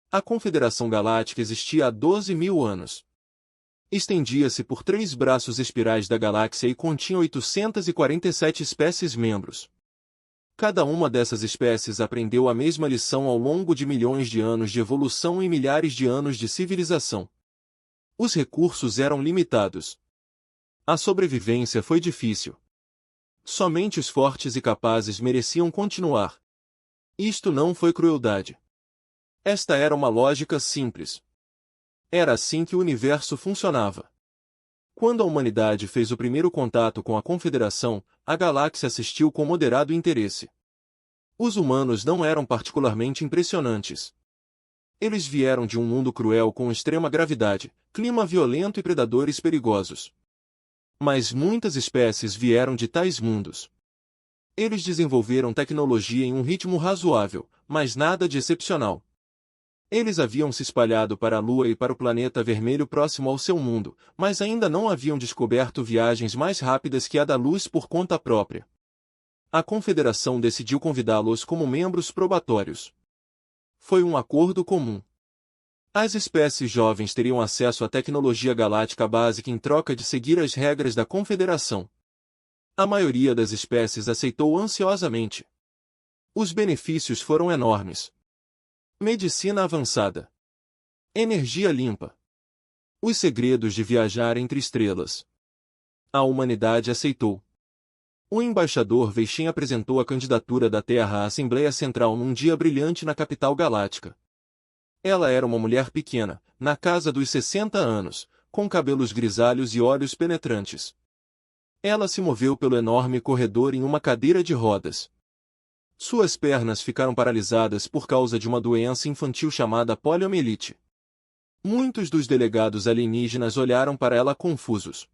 A Confederação Galáctica existia há 12.000 anos. Estendia-se por 3 braços espirais da galáxia e continha 847 espécies membros. Cada uma dessas espécies aprendeu a mesma lição ao longo de milhões de anos de evolução e milhares de anos de civilização. Os recursos eram limitados. A sobrevivência foi difícil. Somente os fortes e capazes mereciam continuar. Isto não foi crueldade. Esta era uma lógica simples. Era assim que o universo funcionava. Quando a humanidade fez o primeiro contato com a Confederação, a galáxia assistiu com moderado interesse. Os humanos não eram particularmente impressionantes. Eles vieram de um mundo cruel com extrema gravidade, clima violento e predadores perigosos. Mas muitas espécies vieram de tais mundos. Eles desenvolveram tecnologia em um ritmo razoável, mas nada de excepcional. Eles haviam se espalhado para a Lua e para o planeta vermelho próximo ao seu mundo, mas ainda não haviam descoberto viagens mais rápidas que a da luz por conta própria. A Confederação decidiu convidá-los como membros probatórios. Foi um acordo comum. As espécies jovens teriam acesso à tecnologia galáctica básica em troca de seguir as regras da Confederação. A maioria das espécies aceitou ansiosamente. Os benefícios foram enormes. Medicina avançada. Energia limpa. Os segredos de viajar entre estrelas. A humanidade aceitou. O embaixador Veishen apresentou a candidatura da Terra à Assembleia Central num dia brilhante na capital galáctica. Ela era uma mulher pequena, na casa dos 60 anos, com cabelos grisalhos e olhos penetrantes. Ela se moveu pelo enorme corredor em uma cadeira de rodas. Suas pernas ficaram paralisadas por causa de uma doença infantil chamada poliomielite. Muitos dos delegados alienígenas olharam para ela confusos.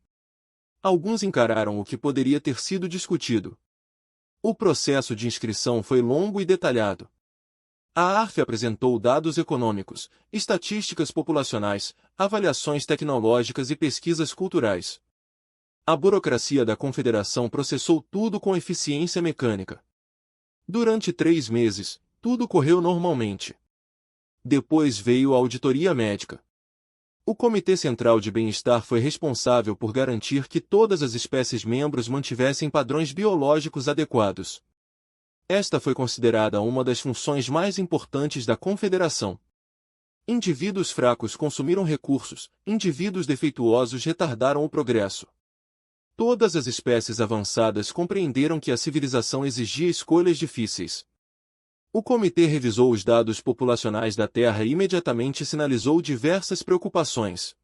Alguns encararam o que poderia ter sido discutido. O processo de inscrição foi longo e detalhado. A ARF apresentou dados econômicos, estatísticas populacionais, avaliações tecnológicas e pesquisas culturais. A burocracia da Confederação processou tudo com eficiência mecânica. Durante 3 meses, tudo correu normalmente. Depois veio a auditoria médica. O Comitê Central de Bem-Estar foi responsável por garantir que todas as espécies membros mantivessem padrões biológicos adequados. Esta foi considerada uma das funções mais importantes da Confederação. Indivíduos fracos consumiram recursos, indivíduos defeituosos retardaram o progresso. Todas as espécies avançadas compreenderam que a civilização exigia escolhas difíceis. O comitê revisou os dados populacionais da Terra e imediatamente sinalizou diversas preocupações.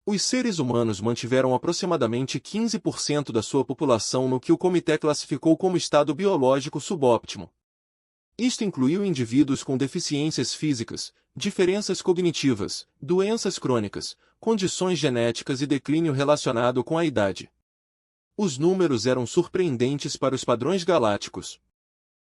Os seres humanos mantiveram aproximadamente 15% da sua população no que o comitê classificou como estado biológico subóptimo. Isto incluiu indivíduos com deficiências físicas, diferenças cognitivas, doenças crônicas, condições genéticas e declínio relacionado com a idade. Os números eram surpreendentes para os padrões galácticos.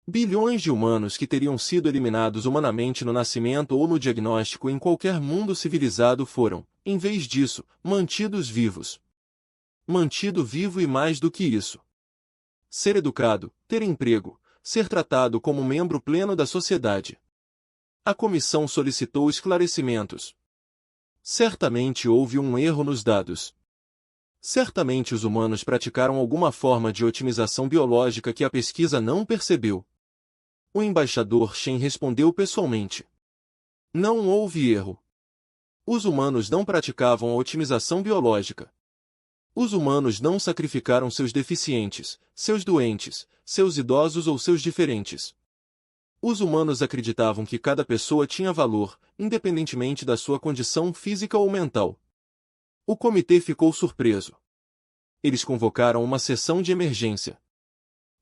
Bilhões de humanos que teriam sido eliminados humanamente no nascimento ou no diagnóstico em qualquer mundo civilizado foram, em vez disso, mantidos vivos. Mantido vivo e mais do que isso. Ser educado, ter emprego, ser tratado como membro pleno da sociedade. A comissão solicitou esclarecimentos. Certamente houve um erro nos dados. Certamente os humanos praticaram alguma forma de otimização biológica que a pesquisa não percebeu. O embaixador Shen respondeu pessoalmente. Não houve erro. Os humanos não praticavam a otimização biológica. Os humanos não sacrificaram seus deficientes, seus doentes, seus idosos ou seus diferentes. Os humanos acreditavam que cada pessoa tinha valor, independentemente da sua condição física ou mental. O comitê ficou surpreso. Eles convocaram uma sessão de emergência.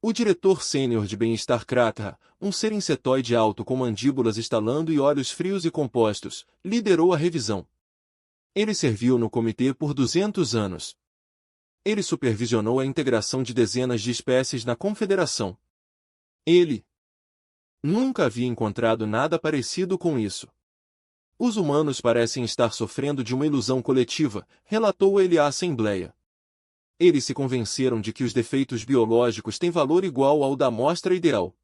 O diretor sênior de bem-estar Kratra, um ser insetoide alto com mandíbulas estalando e olhos frios e compostos, liderou a revisão. Ele serviu no comitê por 200 anos. Ele supervisionou a integração de dezenas de espécies na Confederação. Ele nunca havia encontrado nada parecido com isso. Os humanos parecem estar sofrendo de uma ilusão coletiva, relatou ele à Assembleia. Eles se convenceram de que os defeitos biológicos têm valor igual ao da amostra ideal.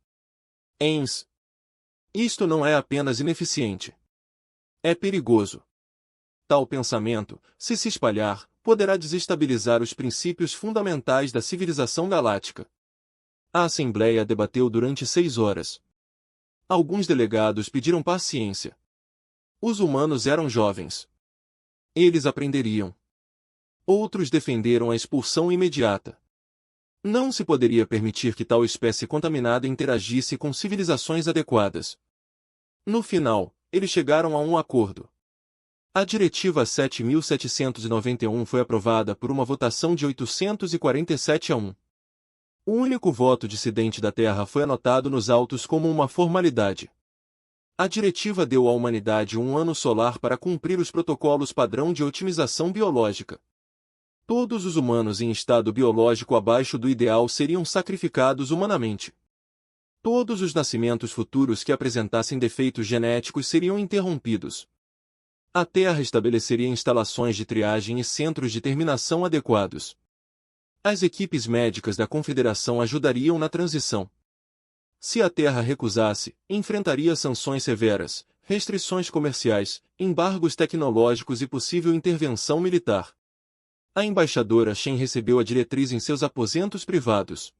Isto não é apenas ineficiente. É perigoso. Tal pensamento, se espalhar, poderá desestabilizar os princípios fundamentais da civilização galáctica. A Assembleia debateu durante 6 horas. Alguns delegados pediram paciência. Os humanos eram jovens. Eles aprenderiam. Outros defenderam a expulsão imediata. Não se poderia permitir que tal espécie contaminada interagisse com civilizações adequadas. No final, eles chegaram a um acordo. A Diretiva 7.791 foi aprovada por uma votação de 847 a 1. O único voto dissidente da Terra foi anotado nos autos como uma formalidade. A diretiva deu à humanidade um ano solar para cumprir os protocolos padrão de otimização biológica. Todos os humanos em estado biológico abaixo do ideal seriam sacrificados humanamente. Todos os nascimentos futuros que apresentassem defeitos genéticos seriam interrompidos. A Terra estabeleceria instalações de triagem e centros de terminação adequados. As equipes médicas da Confederação ajudariam na transição. Se a Terra recusasse, enfrentaria sanções severas, restrições comerciais, embargos tecnológicos e possível intervenção militar. A embaixadora Shen recebeu a diretriz em seus aposentos privados.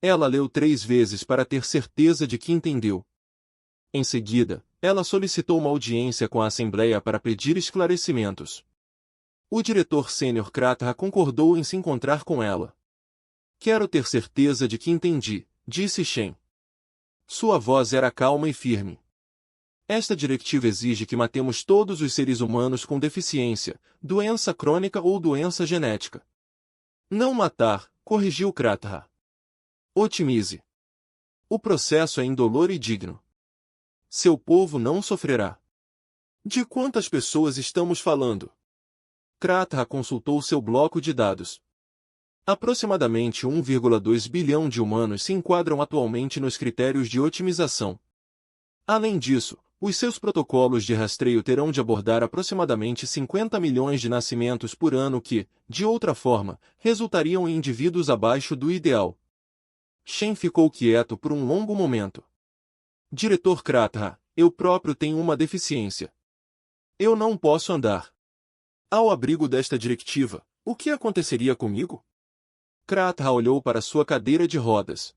Ela leu 3 vezes para ter certeza de que entendeu. Em seguida, ela solicitou uma audiência com a Assembleia para pedir esclarecimentos. O diretor sênior Kratra concordou em se encontrar com ela. Quero ter certeza de que entendi, disse Shen. Sua voz era calma e firme. Esta diretiva exige que matemos todos os seres humanos com deficiência, doença crônica ou doença genética. Não matar, corrigiu Kratra. Otimize. O processo é indolor e digno. Seu povo não sofrerá. De quantas pessoas estamos falando? Kratra consultou seu bloco de dados. Aproximadamente 1,2 bilhão de humanos se enquadram atualmente nos critérios de otimização. Além disso, os seus protocolos de rastreio terão de abordar aproximadamente 50 milhões de nascimentos por ano que, de outra forma, resultariam em indivíduos abaixo do ideal. Shen ficou quieto por um longo momento. Diretor Kratra, eu próprio tenho uma deficiência. Eu não posso andar. Ao abrigo desta diretiva, o que aconteceria comigo? Kratra olhou para sua cadeira de rodas.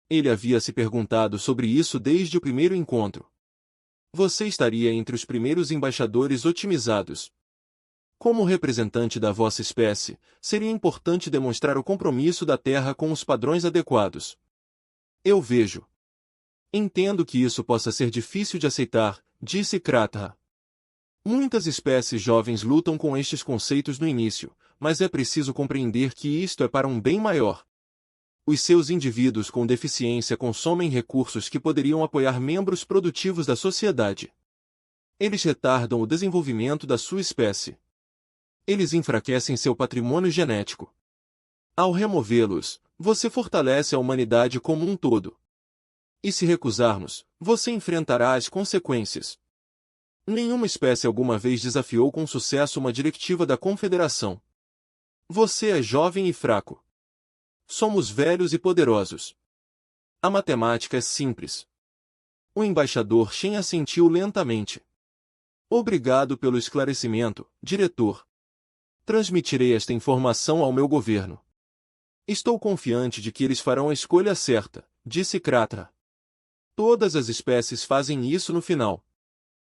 Ele havia se perguntado sobre isso desde o primeiro encontro. Você estaria entre os primeiros embaixadores otimizados. Como representante da vossa espécie, seria importante demonstrar o compromisso da Terra com os padrões adequados. Eu vejo. Entendo que isso possa ser difícil de aceitar, disse Kratra. Muitas espécies jovens lutam com estes conceitos no início, mas é preciso compreender que isto é para um bem maior. Os seus indivíduos com deficiência consomem recursos que poderiam apoiar membros produtivos da sociedade. Eles retardam o desenvolvimento da sua espécie. Eles enfraquecem seu patrimônio genético. Ao removê-los, você fortalece a humanidade como um todo. E se recusarmos, você enfrentará as consequências. Nenhuma espécie alguma vez desafiou com sucesso uma diretiva da Confederação. Você é jovem e fraco. Somos velhos e poderosos. A matemática é simples. O embaixador Shen assentiu lentamente. Obrigado pelo esclarecimento, diretor. Transmitirei esta informação ao meu governo. Estou confiante de que eles farão a escolha certa, disse Kratra. Todas as espécies fazem isso no final.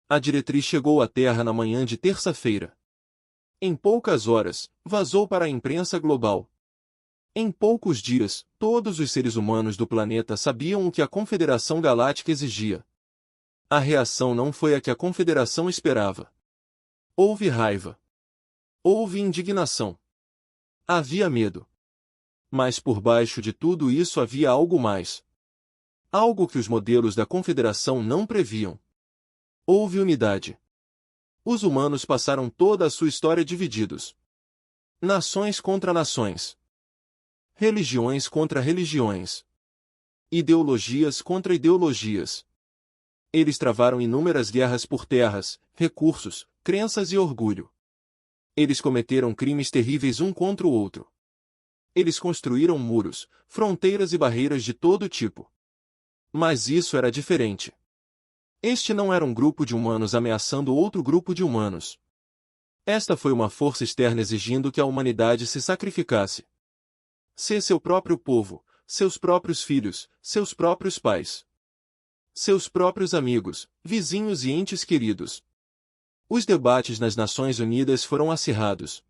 A diretriz chegou à Terra na manhã de terça-feira. Em poucas horas, vazou para a imprensa global. Em poucos dias, todos os seres humanos do planeta sabiam o que a Confederação Galáctica exigia. A reação não foi a que a Confederação esperava. Houve raiva. Houve indignação. Havia medo. Mas por baixo de tudo isso havia algo mais. Algo que os modelos da Confederação não previam. Houve unidade. Os humanos passaram toda a sua história divididos. Nações contra nações. Religiões contra religiões. Ideologias contra ideologias. Eles travaram inúmeras guerras por terras, recursos, crenças e orgulho. Eles cometeram crimes terríveis um contra o outro. Eles construíram muros, fronteiras e barreiras de todo tipo. Mas isso era diferente. Este não era um grupo de humanos ameaçando outro grupo de humanos. Esta foi uma força externa exigindo que a humanidade se sacrificasse. Se seu próprio povo, seus próprios filhos, seus próprios pais, seus próprios amigos, vizinhos e entes queridos. Os debates nas Nações Unidas foram acirrados.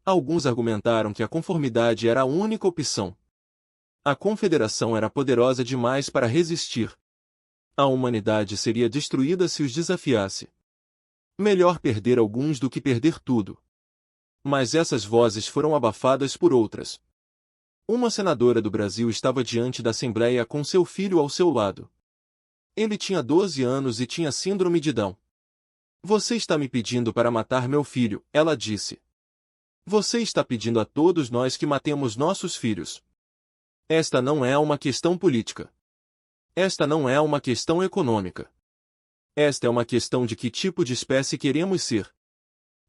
Alguns argumentaram que a conformidade era a única opção. A confederação era poderosa demais para resistir. A humanidade seria destruída se os desafiasse. Melhor perder alguns do que perder tudo. Mas essas vozes foram abafadas por outras. Uma senadora do Brasil estava diante da Assembleia com seu filho ao seu lado. Ele tinha 12 anos e tinha síndrome de Down. Você está me pedindo para matar meu filho, ela disse. Você está pedindo a todos nós que matemos nossos filhos. Esta não é uma questão política. Esta não é uma questão econômica. Esta é uma questão de que tipo de espécie queremos ser.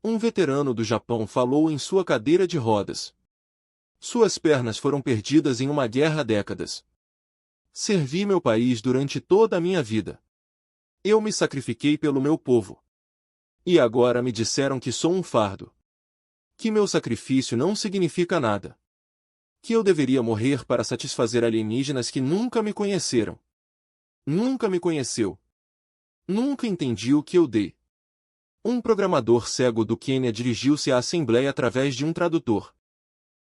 Um veterano do Japão falou em sua cadeira de rodas. Suas pernas foram perdidas em uma guerra há décadas. Servi meu país durante toda a minha vida. Eu me sacrifiquei pelo meu povo. E agora me disseram que sou um fardo. Que meu sacrifício não significa nada. Que eu deveria morrer para satisfazer alienígenas que nunca me conheceram. Nunca me conheceu. Nunca entendi o que eu dei. Um programador cego do Quênia dirigiu-se à Assembleia através de um tradutor.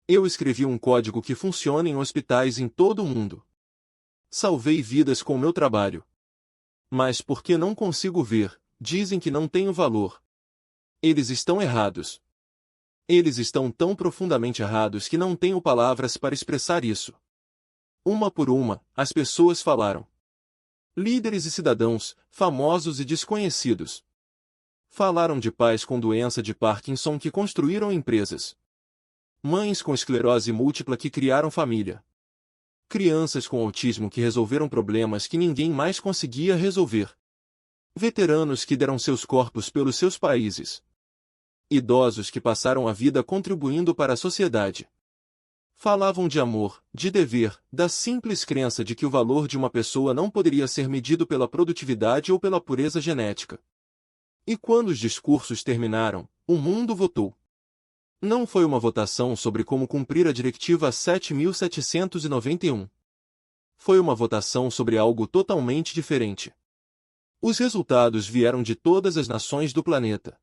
Eu escrevi um código que funciona em hospitais em todo o mundo. Salvei vidas com meu trabalho. Mas porque não consigo ver, dizem que não tenho valor. Eles estão errados. Eles estão tão profundamente errados que não tenho palavras para expressar isso. Uma por uma, as pessoas falaram. Líderes e cidadãos, famosos e desconhecidos. Falaram de pais com doença de Parkinson que construíram empresas. Mães com esclerose múltipla que criaram família. Crianças com autismo que resolveram problemas que ninguém mais conseguia resolver. Veteranos que deram seus corpos pelos seus países. Idosos que passaram a vida contribuindo para a sociedade. Falavam de amor, de dever, da simples crença de que o valor de uma pessoa não poderia ser medido pela produtividade ou pela pureza genética. E quando os discursos terminaram, o mundo votou. Não foi uma votação sobre como cumprir a Diretiva 7.791. Foi uma votação sobre algo totalmente diferente. Os resultados vieram de todas as nações do planeta.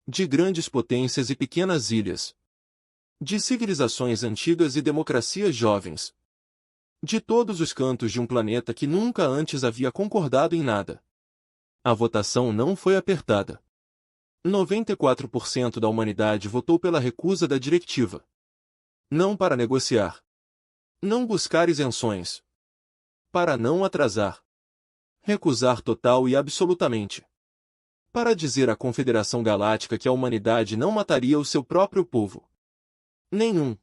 De grandes potências e pequenas ilhas. De civilizações antigas e democracias jovens. De todos os cantos de um planeta que nunca antes havia concordado em nada. A votação não foi apertada. 94% da humanidade votou pela recusa da diretiva. Não para negociar. Não buscar isenções. Para não atrasar. Recusar total e absolutamente. Para dizer à Confederação Galáctica que a humanidade não mataria o seu próprio povo. Nenhum.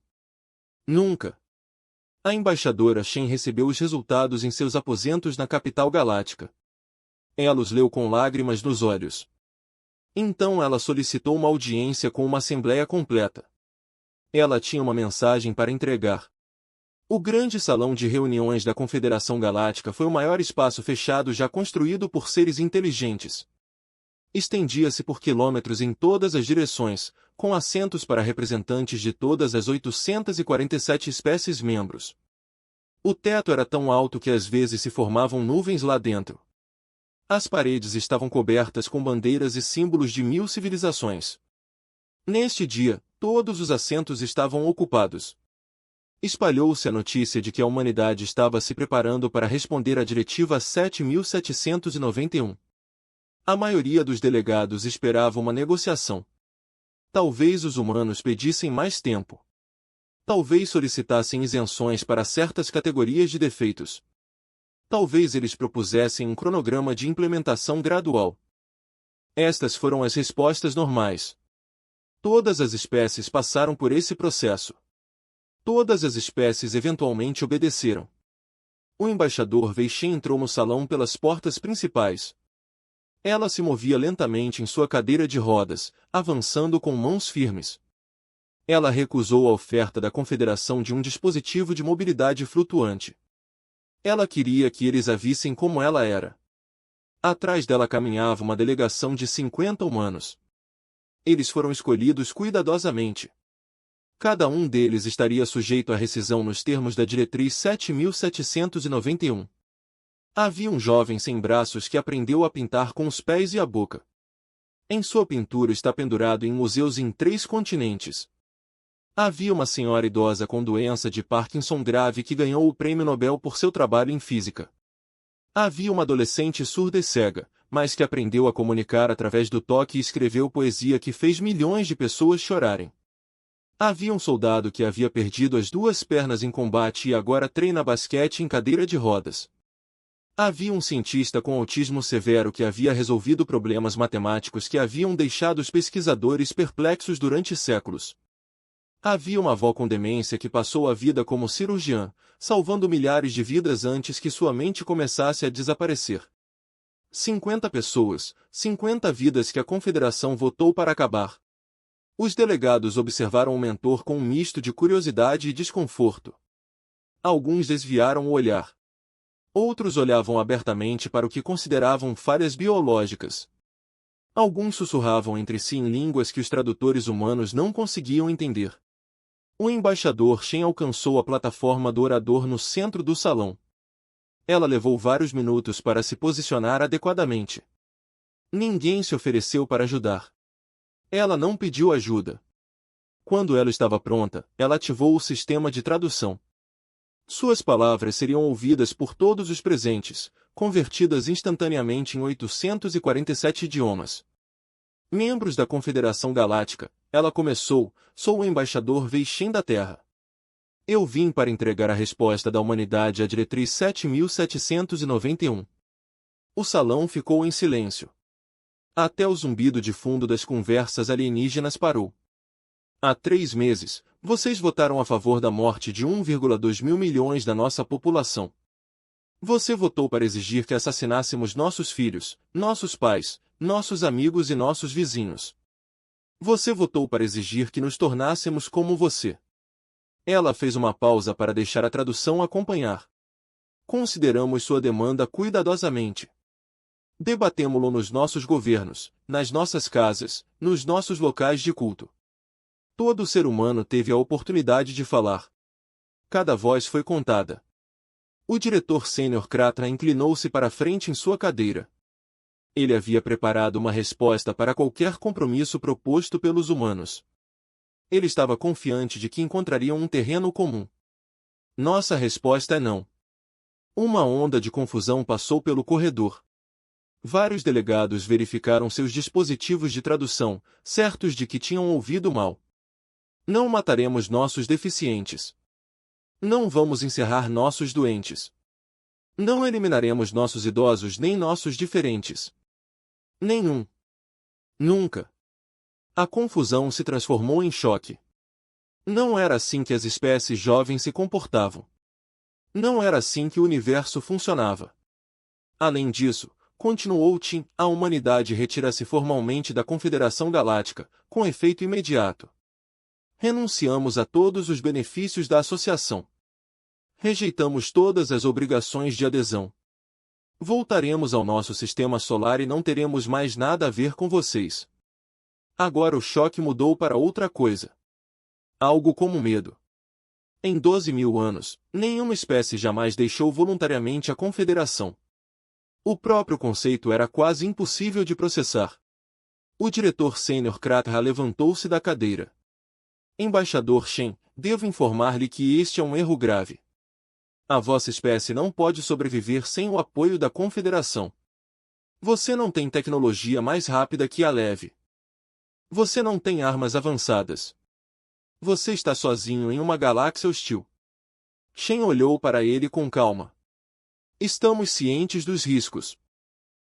Nunca. A embaixadora Shen recebeu os resultados em seus aposentos na capital galáctica. Ela os leu com lágrimas nos olhos. Então ela solicitou uma audiência com uma assembleia completa. Ela tinha uma mensagem para entregar. O grande salão de reuniões da Confederação Galáctica foi o maior espaço fechado já construído por seres inteligentes. Estendia-se por quilômetros em todas as direções, com assentos para representantes de todas as 847 espécies membros. O teto era tão alto que às vezes se formavam nuvens lá dentro. As paredes estavam cobertas com bandeiras e símbolos de 1000 civilizações. Neste dia, todos os assentos estavam ocupados. Espalhou-se a notícia de que a humanidade estava se preparando para responder à Diretiva 7.791. A maioria dos delegados esperava uma negociação. Talvez os humanos pedissem mais tempo. Talvez solicitassem isenções para certas categorias de defeitos. Talvez eles propusessem um cronograma de implementação gradual. Estas foram as respostas normais. Todas as espécies passaram por esse processo. Todas as espécies eventualmente obedeceram. O embaixador Weixin entrou no salão pelas portas principais. Ela se movia lentamente em sua cadeira de rodas, avançando com mãos firmes. Ela recusou a oferta da Confederação de um dispositivo de mobilidade flutuante. Ela queria que eles a vissem como ela era. Atrás dela caminhava uma delegação de 50 humanos. Eles foram escolhidos cuidadosamente. Cada um deles estaria sujeito à rescisão nos termos da Diretriz 7791. Havia um jovem sem braços que aprendeu a pintar com os pés e a boca. Em sua pintura está pendurado em museus em 3 continentes. Havia uma senhora idosa com doença de Parkinson grave que ganhou o Prêmio Nobel por seu trabalho em física. Havia uma adolescente surda e cega, mas que aprendeu a comunicar através do toque e escreveu poesia que fez milhões de pessoas chorarem. Havia um soldado que havia perdido as 2 pernas em combate e agora treina basquete em cadeira de rodas. Havia um cientista com autismo severo que havia resolvido problemas matemáticos que haviam deixado os pesquisadores perplexos durante séculos. Havia uma avó com demência que passou a vida como cirurgiã, salvando milhares de vidas antes que sua mente começasse a desaparecer. 50 pessoas, 50 vidas que a Confederação votou para acabar. Os delegados observaram o mentor com um misto de curiosidade e desconforto. Alguns desviaram o olhar. Outros olhavam abertamente para o que consideravam falhas biológicas. Alguns sussurravam entre si em línguas que os tradutores humanos não conseguiam entender. O embaixador Shen alcançou a plataforma do orador no centro do salão. Ela levou vários minutos para se posicionar adequadamente. Ninguém se ofereceu para ajudar. Ela não pediu ajuda. Quando ela estava pronta, ela ativou o sistema de tradução. Suas palavras seriam ouvidas por todos os presentes, convertidas instantaneamente em 847 idiomas. Membros da Confederação Galáctica, ela começou, sou o embaixador Wei Shen da Terra. Eu vim para entregar a resposta da humanidade à Diretriz 7791. O salão ficou em silêncio. Até o zumbido de fundo das conversas alienígenas parou. Há 3 meses, vocês votaram a favor da morte de 1,2 mil milhões da nossa população. Você votou para exigir que assassinássemos nossos filhos, nossos pais, nossos amigos e nossos vizinhos. Você votou para exigir que nos tornássemos como você. Ela fez uma pausa para deixar a tradução acompanhar. Consideramos sua demanda cuidadosamente. Debatemo-lo nos nossos governos, nas nossas casas, nos nossos locais de culto. Todo ser humano teve a oportunidade de falar. Cada voz foi contada. O diretor sênior Kratra inclinou-se para a frente em sua cadeira. Ele havia preparado uma resposta para qualquer compromisso proposto pelos humanos. Ele estava confiante de que encontrariam um terreno comum. Nossa resposta é não. Uma onda de confusão passou pelo corredor. Vários delegados verificaram seus dispositivos de tradução, certos de que tinham ouvido mal. Não mataremos nossos deficientes. Não vamos encerrar nossos doentes. Não eliminaremos nossos idosos nem nossos diferentes. Nenhum. Nunca. A confusão se transformou em choque. Não era assim que as espécies jovens se comportavam. Não era assim que o universo funcionava. Além disso, continuou Tim, a humanidade retira-se formalmente da Confederação Galáctica, com efeito imediato. Renunciamos a todos os benefícios da associação. Rejeitamos todas as obrigações de adesão. Voltaremos ao nosso sistema solar e não teremos mais nada a ver com vocês. Agora o choque mudou para outra coisa. Algo como medo. Em 12 mil anos, nenhuma espécie jamais deixou voluntariamente a Confederação. O próprio conceito era quase impossível de processar. O diretor sênior Kratra levantou-se da cadeira. Embaixador Shen, devo informar-lhe que este é um erro grave. A vossa espécie não pode sobreviver sem o apoio da Confederação. Você não tem tecnologia mais rápida que a leve. Você não tem armas avançadas. Você está sozinho em uma galáxia hostil. Shen olhou para ele com calma. Estamos cientes dos riscos.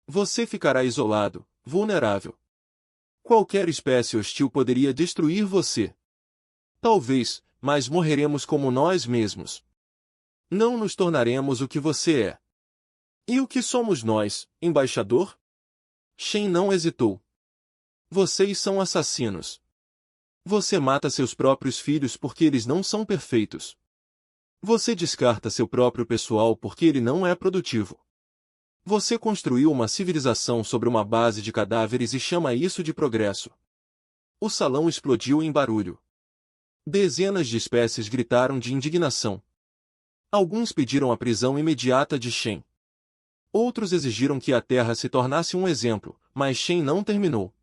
Você ficará isolado, vulnerável. Qualquer espécie hostil poderia destruir você. Talvez, mas morreremos como nós mesmos. Não nos tornaremos o que você é. E o que somos nós, embaixador? Shen não hesitou. Vocês são assassinos. Você mata seus próprios filhos porque eles não são perfeitos. Você descarta seu próprio pessoal porque ele não é produtivo. Você construiu uma civilização sobre uma base de cadáveres e chama isso de progresso. O salão explodiu em barulho. Dezenas de espécies gritaram de indignação. Alguns pediram a prisão imediata de Shen. Outros exigiram que a Terra se tornasse um exemplo, mas Shen não terminou.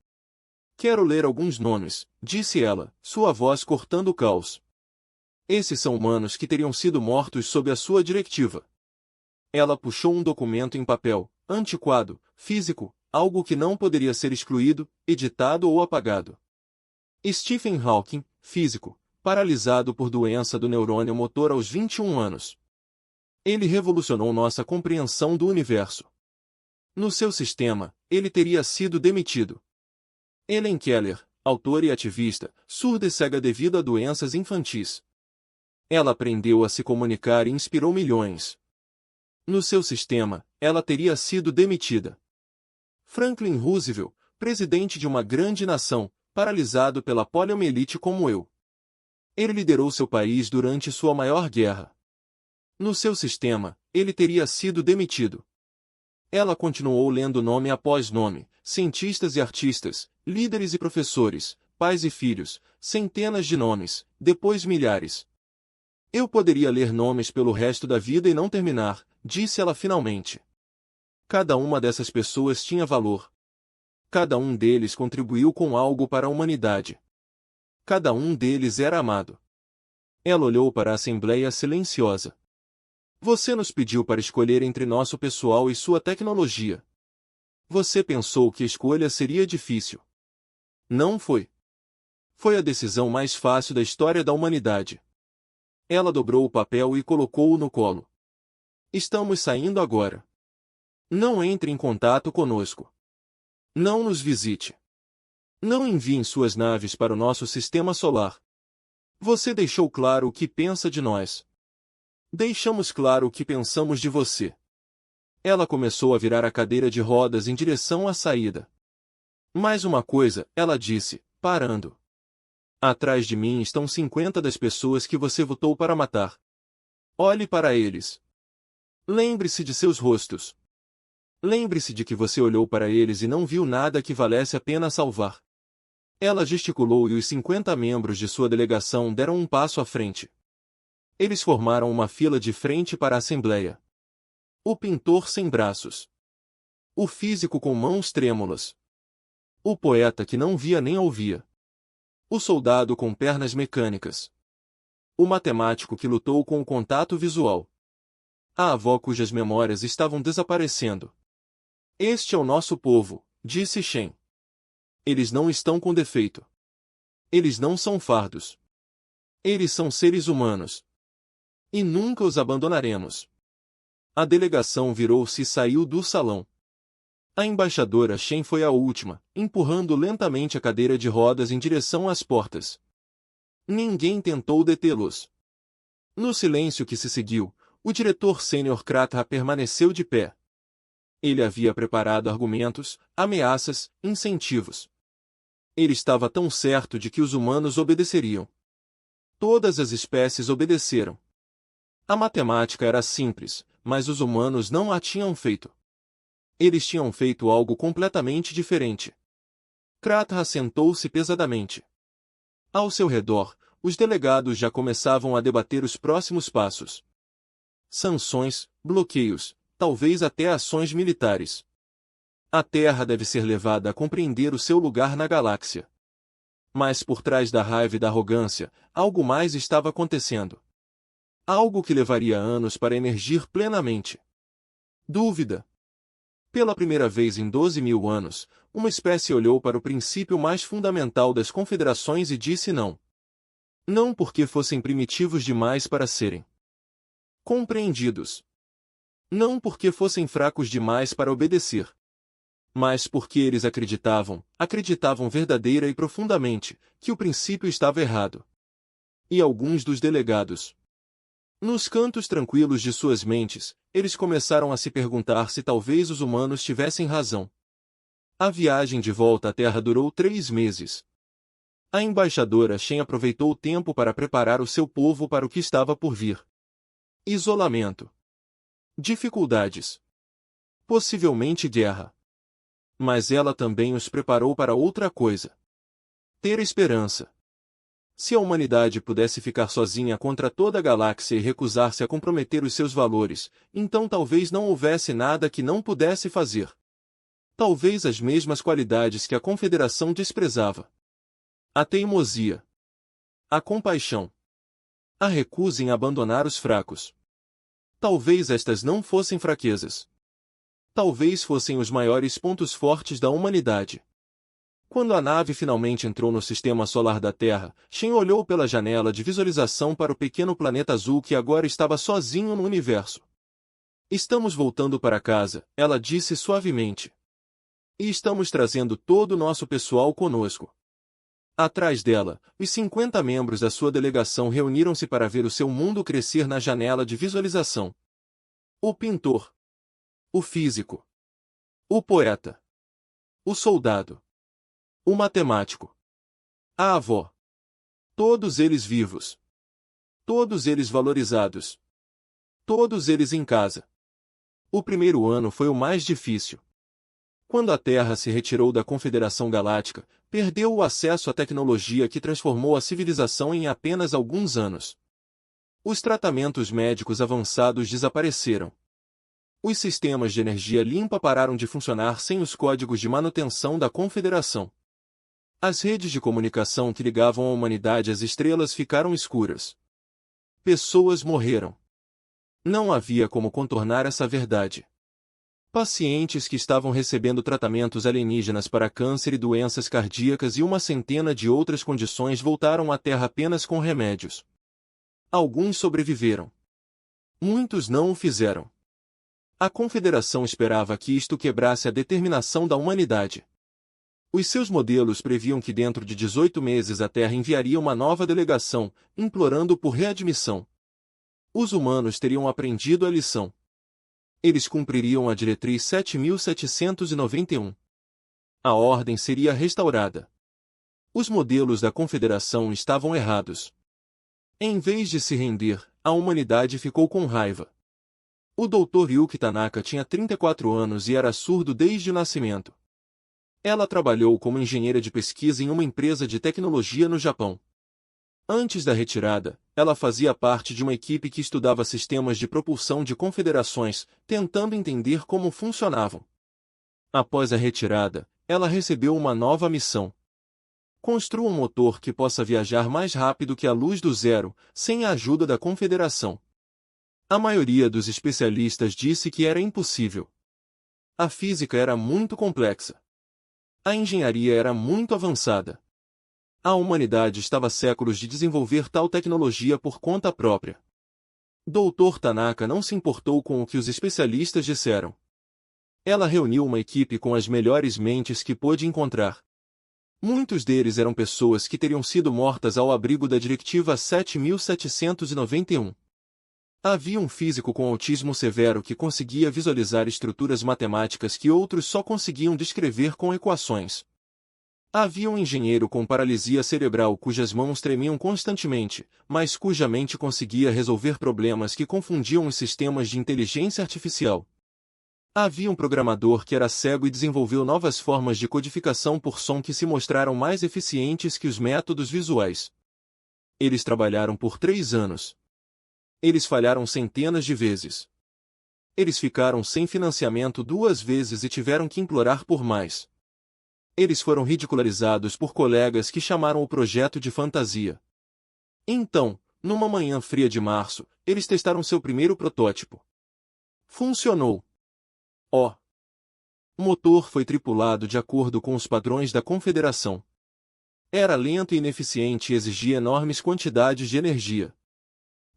Quero ler alguns nomes, disse ela, sua voz cortando o caos. Esses são humanos que teriam sido mortos sob a sua diretiva. Ela puxou um documento em papel, antiquado, físico, algo que não poderia ser excluído, editado ou apagado. Stephen Hawking, físico, paralisado por doença do neurônio motor aos 21 anos. Ele revolucionou nossa compreensão do universo. No seu sistema, ele teria sido demitido. Helen Keller, autora e ativista, surda e cega devido a doenças infantis. Ela aprendeu a se comunicar e inspirou milhões. No seu sistema, ela teria sido demitida. Franklin Roosevelt, presidente de uma grande nação, paralisado pela poliomielite como eu. Ele liderou seu país durante sua maior guerra. No seu sistema, ele teria sido demitido. Ela continuou lendo nome após nome, cientistas e artistas, líderes e professores, pais e filhos, centenas de nomes, depois milhares. Eu poderia ler nomes pelo resto da vida e não terminar, disse ela finalmente. Cada uma dessas pessoas tinha valor. Cada um deles contribuiu com algo para a humanidade. Cada um deles era amado. Ela olhou para a assembleia silenciosa. Você nos pediu para escolher entre nosso pessoal e sua tecnologia. Você pensou que a escolha seria difícil. Não foi. Foi a decisão mais fácil da história da humanidade. Ela dobrou o papel e colocou-o no colo. Estamos saindo agora. Não entre em contato conosco. Não nos visite. Não enviem suas naves para o nosso sistema solar. Você deixou claro o que pensa de nós. Deixamos claro o que pensamos de você. Ela começou a virar a cadeira de rodas em direção à saída. Mais uma coisa, ela disse, parando. Atrás de mim estão 50 das pessoas que você votou para matar. Olhe para eles. Lembre-se de seus rostos. Lembre-se de que você olhou para eles e não viu nada que valesse a pena salvar. Ela gesticulou e os 50 membros de sua delegação deram um passo à frente. Eles formaram uma fila de frente para a assembleia. O pintor sem braços. O físico com mãos trêmulas. O poeta que não via nem ouvia. O soldado com pernas mecânicas. O matemático que lutou com o contato visual. A avó cujas memórias estavam desaparecendo. Este é o nosso povo, disse Shen. Eles não estão com defeito. Eles não são fardos. Eles são seres humanos. E nunca os abandonaremos. A delegação virou-se e saiu do salão. A embaixadora Shen foi a última, empurrando lentamente a cadeira de rodas em direção às portas. Ninguém tentou detê-los. No silêncio que se seguiu, o diretor sênior Kratha permaneceu de pé. Ele havia preparado argumentos, ameaças, incentivos. Ele estava tão certo de que os humanos obedeceriam. Todas as espécies obedeceram. A matemática era simples, mas os humanos não a tinham feito. Eles tinham feito algo completamente diferente. Kratha sentou-se pesadamente. Ao seu redor, os delegados já começavam a debater os próximos passos. Sanções, bloqueios, talvez até ações militares. A Terra deve ser levada a compreender o seu lugar na galáxia. Mas por trás da raiva e da arrogância, algo mais estava acontecendo. Algo que levaria anos para emergir plenamente. Dúvida. Pela primeira vez em 12.000 anos, uma espécie olhou para o princípio mais fundamental das confederações e disse não. Não porque fossem primitivos demais para serem compreendidos. Não porque fossem fracos demais para obedecer. Mas porque eles acreditavam verdadeira e profundamente, que o princípio estava errado. E alguns dos delegados, nos cantos tranquilos de suas mentes, eles começaram a se perguntar se talvez os humanos tivessem razão. A viagem de volta à Terra durou 3 meses. A embaixadora Shen aproveitou o tempo para preparar o seu povo para o que estava por vir. Isolamento. Dificuldades. Possivelmente guerra. Mas ela também os preparou para outra coisa. Ter esperança. Se a humanidade pudesse ficar sozinha contra toda a galáxia e recusar-se a comprometer os seus valores, então talvez não houvesse nada que não pudesse fazer. Talvez as mesmas qualidades que a Confederação desprezava. A teimosia. A compaixão. A recusa em abandonar os fracos. Talvez estas não fossem fraquezas. Talvez fossem os maiores pontos fortes da humanidade. Quando a nave finalmente entrou no sistema solar da Terra, Shen olhou pela janela de visualização para o pequeno planeta azul que agora estava sozinho no universo. Estamos voltando para casa, ela disse suavemente. E estamos trazendo todo o nosso pessoal conosco. Atrás dela, os 50 membros da sua delegação reuniram-se para ver o seu mundo crescer na janela de visualização. O pintor. O físico. O poeta. O soldado. O matemático. A avó. Todos eles vivos. Todos eles valorizados. Todos eles em casa. O primeiro ano foi o mais difícil. Quando a Terra se retirou da Confederação Galáctica, perdeu o acesso à tecnologia que transformou a civilização em apenas alguns anos. Os tratamentos médicos avançados desapareceram. Os sistemas de energia limpa pararam de funcionar sem os códigos de manutenção da Confederação. As redes de comunicação que ligavam a humanidade às estrelas ficaram escuras. Pessoas morreram. Não havia como contornar essa verdade. Pacientes que estavam recebendo tratamentos alienígenas para câncer e doenças cardíacas e uma centena de outras condições voltaram à Terra apenas com remédios. Alguns sobreviveram. Muitos não o fizeram. A Confederação esperava que isto quebrasse a determinação da humanidade. Os seus modelos previam que dentro de 18 meses a Terra enviaria uma nova delegação, implorando por readmissão. Os humanos teriam aprendido a lição. Eles cumpririam a diretriz 7791. A ordem seria restaurada. Os modelos da Confederação estavam errados. Em vez de se render, a humanidade ficou com raiva. O Dr. Yuki Tanaka tinha 34 anos e era surdo desde o nascimento. Ela trabalhou como engenheira de pesquisa em uma empresa de tecnologia no Japão. Antes da retirada, ela fazia parte de uma equipe que estudava sistemas de propulsão de confederações, tentando entender como funcionavam. Após a retirada, ela recebeu uma nova missão. Construa um motor que possa viajar mais rápido que a luz do zero, sem a ajuda da Confederação. A maioria dos especialistas disse que era impossível. A física era muito complexa. A engenharia era muito avançada. A humanidade estava há séculos de desenvolver tal tecnologia por conta própria. Dr. Tanaka não se importou com o que os especialistas disseram. Ela reuniu uma equipe com as melhores mentes que pôde encontrar. Muitos deles eram pessoas que teriam sido mortas ao abrigo da Diretiva 7791. Havia um físico com autismo severo que conseguia visualizar estruturas matemáticas que outros só conseguiam descrever com equações. Havia um engenheiro com paralisia cerebral cujas mãos tremiam constantemente, mas cuja mente conseguia resolver problemas que confundiam os sistemas de inteligência artificial. Havia um programador que era cego e desenvolveu novas formas de codificação por som que se mostraram mais eficientes que os métodos visuais. Eles trabalharam por 3 anos. Eles falharam centenas de vezes. Eles ficaram sem financiamento 2 vezes e tiveram que implorar por mais. Eles foram ridicularizados por colegas que chamaram o projeto de fantasia. Então, numa manhã fria de março, eles testaram seu primeiro protótipo. Funcionou. O motor foi tripulado de acordo com os padrões da Confederação. Era lento e ineficiente e exigia enormes quantidades de energia.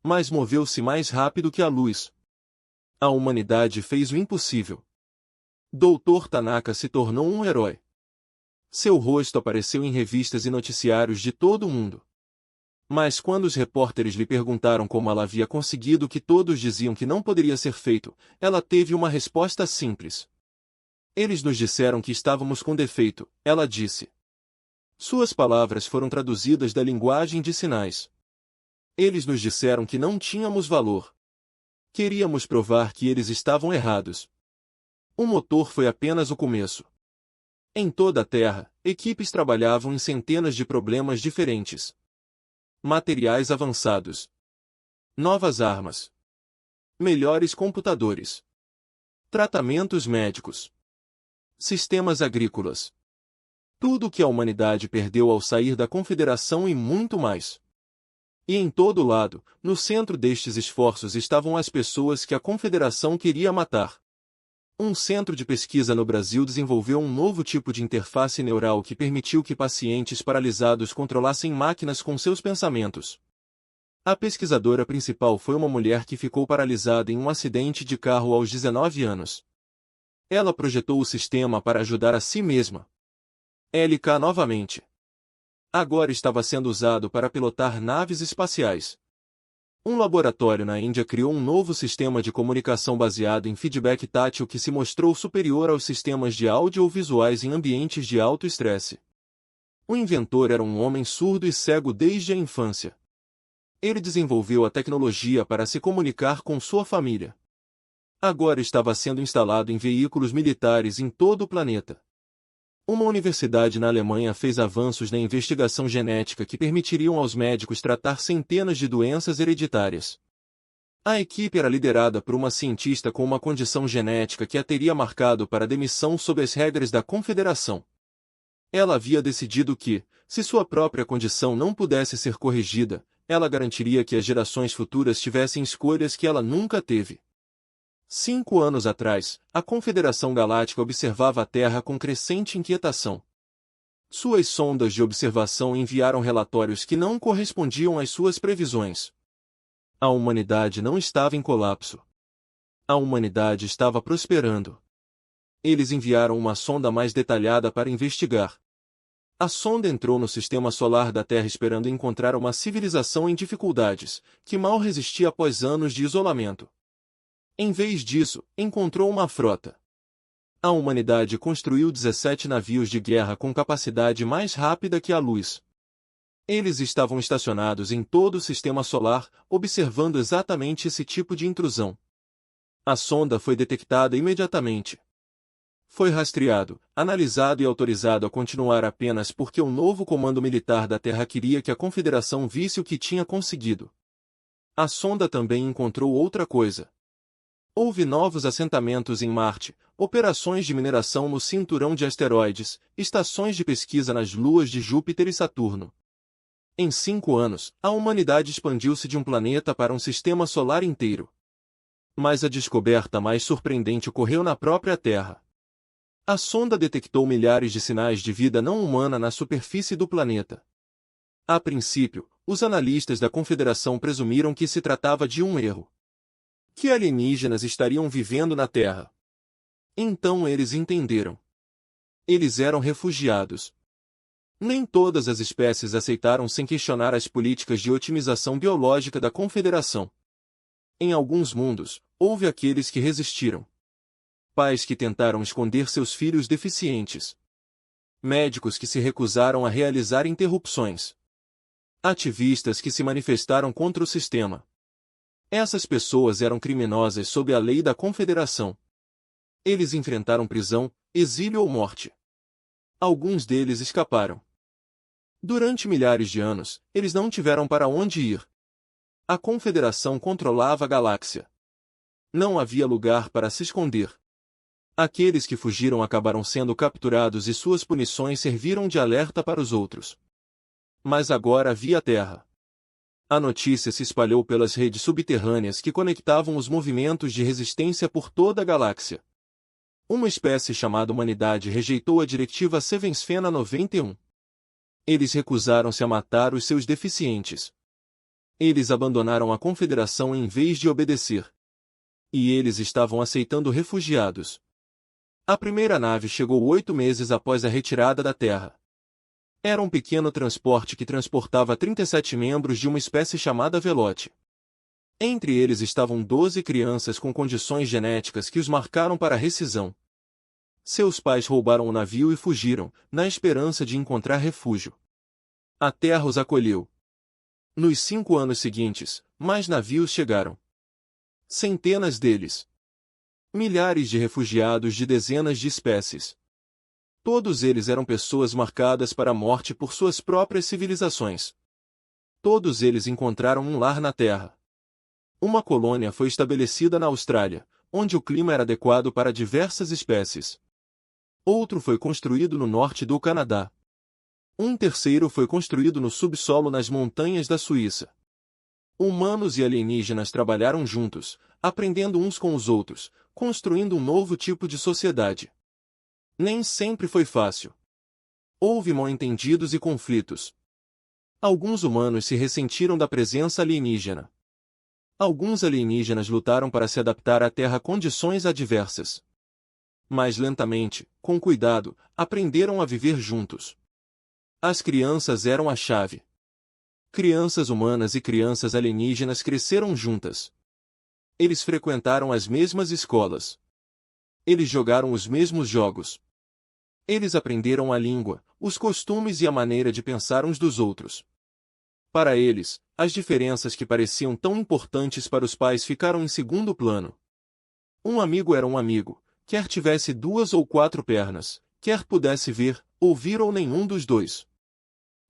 Mas moveu-se mais rápido que a luz. A humanidade fez o impossível. Dr. Tanaka se tornou um herói. Seu rosto apareceu em revistas e noticiários de todo o mundo. Mas quando os repórteres lhe perguntaram como ela havia conseguido o que todos diziam que não poderia ser feito, ela teve uma resposta simples. Eles nos disseram que estávamos com defeito, ela disse. Suas palavras foram traduzidas da linguagem de sinais. Eles nos disseram que não tínhamos valor. Queríamos provar que eles estavam errados. O motor foi apenas o começo. Em toda a Terra, equipes trabalhavam em centenas de problemas diferentes. Materiais avançados. Novas armas. Melhores computadores. Tratamentos médicos. Sistemas agrícolas. Tudo o que a humanidade perdeu ao sair da Confederação e muito mais. E em todo lado, no centro destes esforços estavam as pessoas que a Confederação queria matar. Um centro de pesquisa no Brasil desenvolveu um novo tipo de interface neural que permitiu que pacientes paralisados controlassem máquinas com seus pensamentos. A pesquisadora principal foi uma mulher que ficou paralisada em um acidente de carro aos 19 anos. Ela projetou o sistema para ajudar a si mesma. LK novamente. Agora estava sendo usado para pilotar naves espaciais. Um laboratório na Índia criou um novo sistema de comunicação baseado em feedback tátil que se mostrou superior aos sistemas de audiovisuais em ambientes de alto estresse. O inventor era um homem surdo e cego desde a infância. Ele desenvolveu a tecnologia para se comunicar com sua família. Agora estava sendo instalado em veículos militares em todo o planeta. Uma universidade na Alemanha fez avanços na investigação genética que permitiriam aos médicos tratar centenas de doenças hereditárias. A equipe era liderada por uma cientista com uma condição genética que a teria marcado para demissão sob as regras da Confederação. Ela havia decidido que, se sua própria condição não pudesse ser corrigida, ela garantiria que as gerações futuras tivessem escolhas que ela nunca teve. 5 anos atrás, a Confederação Galáctica observava a Terra com crescente inquietação. Suas sondas de observação enviaram relatórios que não correspondiam às suas previsões. A humanidade não estava em colapso. A humanidade estava prosperando. Eles enviaram uma sonda mais detalhada para investigar. A sonda entrou no sistema solar da Terra esperando encontrar uma civilização em dificuldades, que mal resistia após anos de isolamento. Em vez disso, encontrou uma frota. A humanidade construiu 17 navios de guerra com capacidade mais rápida que a luz. Eles estavam estacionados em todo o sistema solar, observando exatamente esse tipo de intrusão. A sonda foi detectada imediatamente. Foi rastreado, analisado e autorizado a continuar apenas porque o novo comando militar da Terra queria que a Confederação visse o que tinha conseguido. A sonda também encontrou outra coisa. Houve novos assentamentos em Marte, operações de mineração no cinturão de asteroides, estações de pesquisa nas luas de Júpiter e Saturno. Em 5 anos, a humanidade expandiu-se de um planeta para um sistema solar inteiro. Mas a descoberta mais surpreendente ocorreu na própria Terra. A sonda detectou milhares de sinais de vida não humana na superfície do planeta. A princípio, os analistas da Confederação presumiram que se tratava de um erro. Que alienígenas estariam vivendo na Terra. Então eles entenderam. Eles eram refugiados. Nem todas as espécies aceitaram sem questionar as políticas de otimização biológica da Confederação. Em alguns mundos, houve aqueles que resistiram. Pais que tentaram esconder seus filhos deficientes. Médicos que se recusaram a realizar interrupções. Ativistas que se manifestaram contra o sistema. Essas pessoas eram criminosas sob a lei da Confederação. Eles enfrentaram prisão, exílio ou morte. Alguns deles escaparam. Durante milhares de anos, eles não tiveram para onde ir. A Confederação controlava a galáxia. Não havia lugar para se esconder. Aqueles que fugiram acabaram sendo capturados e suas punições serviram de alerta para os outros. Mas agora havia a Terra. A notícia se espalhou pelas redes subterrâneas que conectavam os movimentos de resistência por toda a galáxia. Uma espécie chamada Humanidade rejeitou a Diretiva Sevensfena 91. Eles recusaram-se a matar os seus deficientes. Eles abandonaram a Confederação em vez de obedecer. E eles estavam aceitando refugiados. A primeira nave chegou 8 meses após a retirada da Terra. Era um pequeno transporte que transportava 37 membros de uma espécie chamada Velote. Entre eles estavam 12 crianças com condições genéticas que os marcaram para a rescisão. Seus pais roubaram o navio e fugiram, na esperança de encontrar refúgio. A Terra os acolheu. Nos 5 anos seguintes, mais navios chegaram. Centenas deles. Milhares de refugiados de dezenas de espécies. Todos eles eram pessoas marcadas para a morte por suas próprias civilizações. Todos eles encontraram um lar na Terra. Uma colônia foi estabelecida na Austrália, onde o clima era adequado para diversas espécies. Outro foi construído no norte do Canadá. Um terceiro foi construído no subsolo nas montanhas da Suíça. Humanos e alienígenas trabalharam juntos, aprendendo uns com os outros, construindo um novo tipo de sociedade. Nem sempre foi fácil. Houve mal-entendidos e conflitos. Alguns humanos se ressentiram da presença alienígena. Alguns alienígenas lutaram para se adaptar à Terra a condições adversas. Mas lentamente, com cuidado, aprenderam a viver juntos. As crianças eram a chave. Crianças humanas e crianças alienígenas cresceram juntas. Eles frequentaram as mesmas escolas. Eles jogaram os mesmos jogos. Eles aprenderam a língua, os costumes e a maneira de pensar uns dos outros. Para eles, as diferenças que pareciam tão importantes para os pais ficaram em segundo plano. Um amigo era um amigo, quer tivesse 2 ou 4 pernas, quer pudesse ver, ouvir ou nenhum dos dois.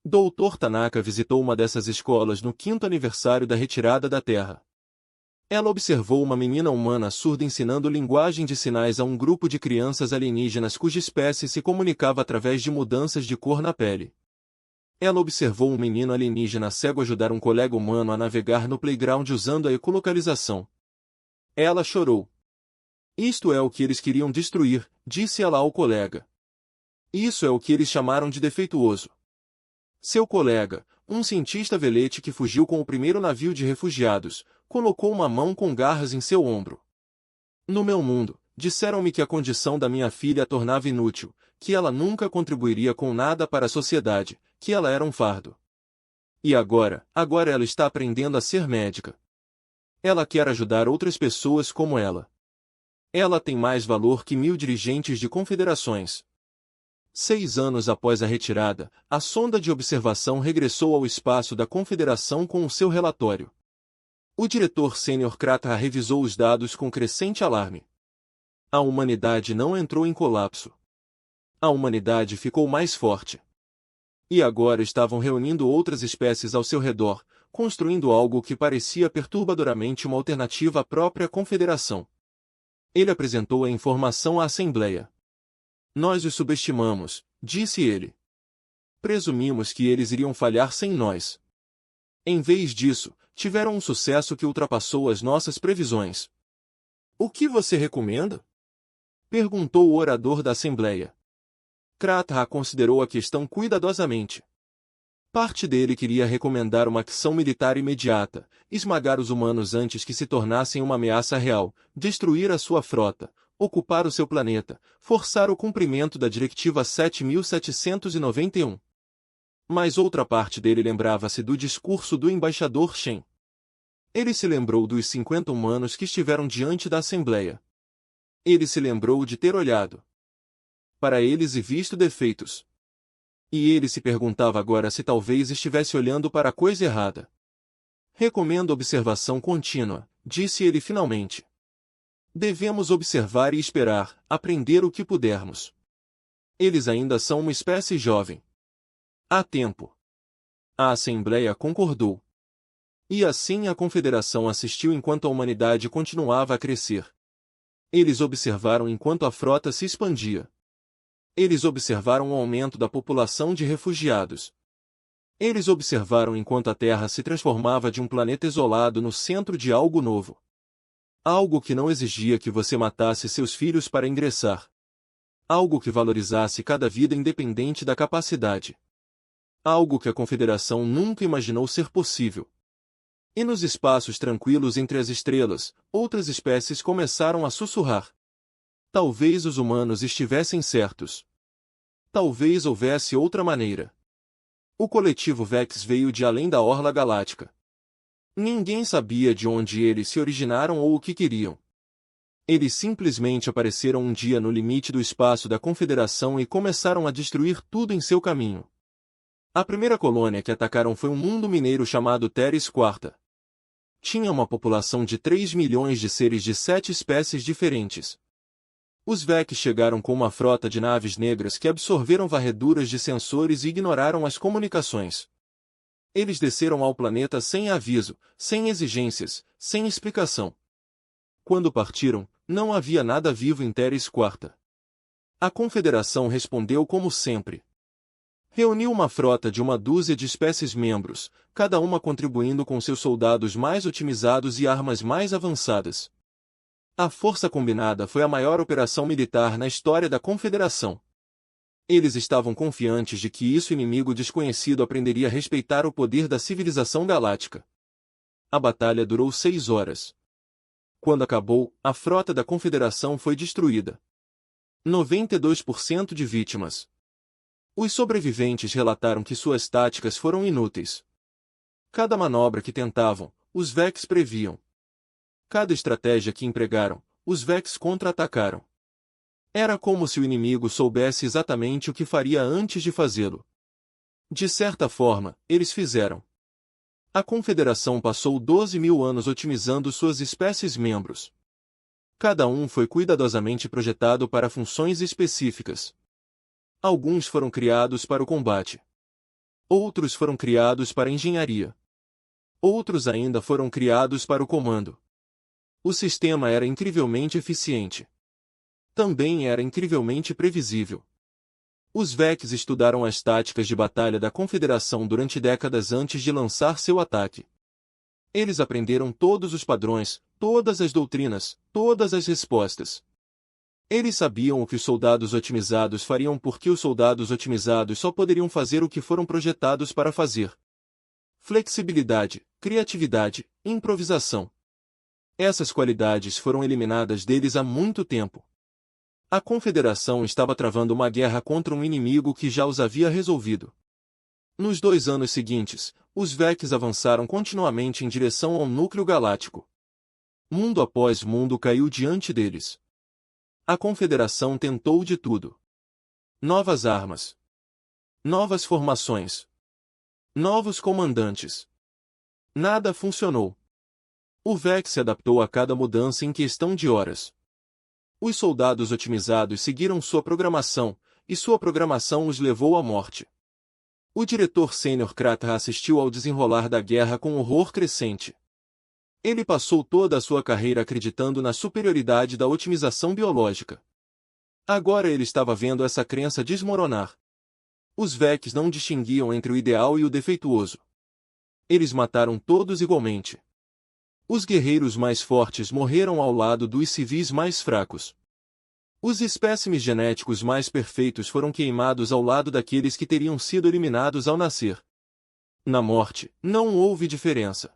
Dr. Tanaka visitou uma dessas escolas no 5º aniversário da retirada da Terra. Ela observou uma menina humana surda ensinando linguagem de sinais a um grupo de crianças alienígenas cuja espécie se comunicava através de mudanças de cor na pele. Ela observou um menino alienígena cego ajudar um colega humano a navegar no playground usando a ecolocalização. Ela chorou. Isto é o que eles queriam destruir, disse ela ao colega. Isso é o que eles chamaram de defeituoso. Seu colega, um cientista velete que fugiu com o primeiro navio de refugiados, colocou uma mão com garras em seu ombro. No meu mundo, disseram-me que a condição da minha filha a tornava inútil, que ela nunca contribuiria com nada para a sociedade, que ela era um fardo. E agora ela está aprendendo a ser médica. Ela quer ajudar outras pessoas como ela. Ela tem mais valor que 1000 dirigentes de confederações. 6 anos após a retirada, a sonda de observação regressou ao espaço da Confederação com o seu relatório. O diretor sênior Krata revisou os dados com crescente alarme. A humanidade não entrou em colapso. A humanidade ficou mais forte. E agora estavam reunindo outras espécies ao seu redor, construindo algo que parecia perturbadoramente uma alternativa à própria Confederação. Ele apresentou a informação à Assembleia. Nós os subestimamos, disse ele. Presumimos que eles iriam falhar sem nós. Em vez disso, tiveram um sucesso que ultrapassou as nossas previsões. O que você recomenda? Perguntou o orador da Assembleia. Krata considerou a questão cuidadosamente. Parte dele queria recomendar uma ação militar imediata, esmagar os humanos antes que se tornassem uma ameaça real, destruir a sua frota, ocupar o seu planeta, forçar o cumprimento da Diretiva 7791. Mas outra parte dele lembrava-se do discurso do embaixador Shen. Ele se lembrou dos 50 humanos que estiveram diante da Assembleia. Ele se lembrou de ter olhado para eles e visto defeitos. E ele se perguntava agora se talvez estivesse olhando para a coisa errada. Recomendo observação contínua, disse ele finalmente. Devemos observar e esperar, aprender o que pudermos. Eles ainda são uma espécie jovem. Há tempo. A Assembleia concordou. E assim a Confederação assistiu enquanto a humanidade continuava a crescer. Eles observaram enquanto a frota se expandia. Eles observaram o aumento da população de refugiados. Eles observaram enquanto a Terra se transformava de um planeta isolado no centro de algo novo. Algo que não exigia que você matasse seus filhos para ingressar. Algo que valorizasse cada vida independente da capacidade. Algo que a Confederação nunca imaginou ser possível. E nos espaços tranquilos entre as estrelas, outras espécies começaram a sussurrar. Talvez os humanos estivessem certos. Talvez houvesse outra maneira. O coletivo Vex veio de além da Orla Galáctica. Ninguém sabia de onde eles se originaram ou o que queriam. Eles simplesmente apareceram um dia no limite do espaço da Confederação e começaram a destruir tudo em seu caminho. A primeira colônia que atacaram foi um mundo mineiro chamado Teres Quarta. Tinha uma população de 3 milhões de seres de 7 espécies diferentes. Os Vex chegaram com uma frota de naves negras que absorveram varreduras de sensores e ignoraram as comunicações. Eles desceram ao planeta sem aviso, sem exigências, sem explicação. Quando partiram, não havia nada vivo em Teres Quarta. A Confederação respondeu como sempre. Reuniu uma frota de 12 de espécies membros, cada uma contribuindo com seus soldados mais otimizados e armas mais avançadas. A força combinada foi a maior operação militar na história da Confederação. Eles estavam confiantes de que isso inimigo desconhecido aprenderia a respeitar o poder da civilização galáctica. A batalha durou 6 horas. Quando acabou, a frota da Confederação foi destruída. 92% de vítimas. Os sobreviventes relataram que suas táticas foram inúteis. Cada manobra que tentavam, os Vex previam. Cada estratégia que empregaram, os Vex contra-atacaram. Era como se o inimigo soubesse exatamente o que faria antes de fazê-lo. De certa forma, eles fizeram. A Confederação passou 12.000 anos otimizando suas espécies membros. Cada um foi cuidadosamente projetado para funções específicas. Alguns foram criados para o combate. Outros foram criados para a engenharia. Outros ainda foram criados para o comando. O sistema era incrivelmente eficiente. Também era incrivelmente previsível. Os Vex estudaram as táticas de batalha da Confederação durante décadas antes de lançar seu ataque. Eles aprenderam todos os padrões, todas as doutrinas, todas as respostas. Eles sabiam o que os soldados otimizados fariam porque os soldados otimizados só poderiam fazer o que foram projetados para fazer. Flexibilidade, criatividade, improvisação. Essas qualidades foram eliminadas deles há muito tempo. A Confederação estava travando uma guerra contra um inimigo que já os havia resolvido. Nos 2 anos seguintes, os Vex avançaram continuamente em direção ao núcleo galáctico. Mundo após mundo caiu diante deles. A Confederação tentou de tudo. Novas armas. Novas formações. Novos comandantes. Nada funcionou. O Vex se adaptou a cada mudança em questão de horas. Os soldados otimizados seguiram sua programação, e sua programação os levou à morte. O diretor sênior Krata assistiu ao desenrolar da guerra com horror crescente. Ele passou toda a sua carreira acreditando na superioridade da otimização biológica. Agora ele estava vendo essa crença desmoronar. Os Vex não distinguiam entre o ideal e o defeituoso. Eles mataram todos igualmente. Os guerreiros mais fortes morreram ao lado dos civis mais fracos. Os espécimes genéticos mais perfeitos foram queimados ao lado daqueles que teriam sido eliminados ao nascer. Na morte, não houve diferença.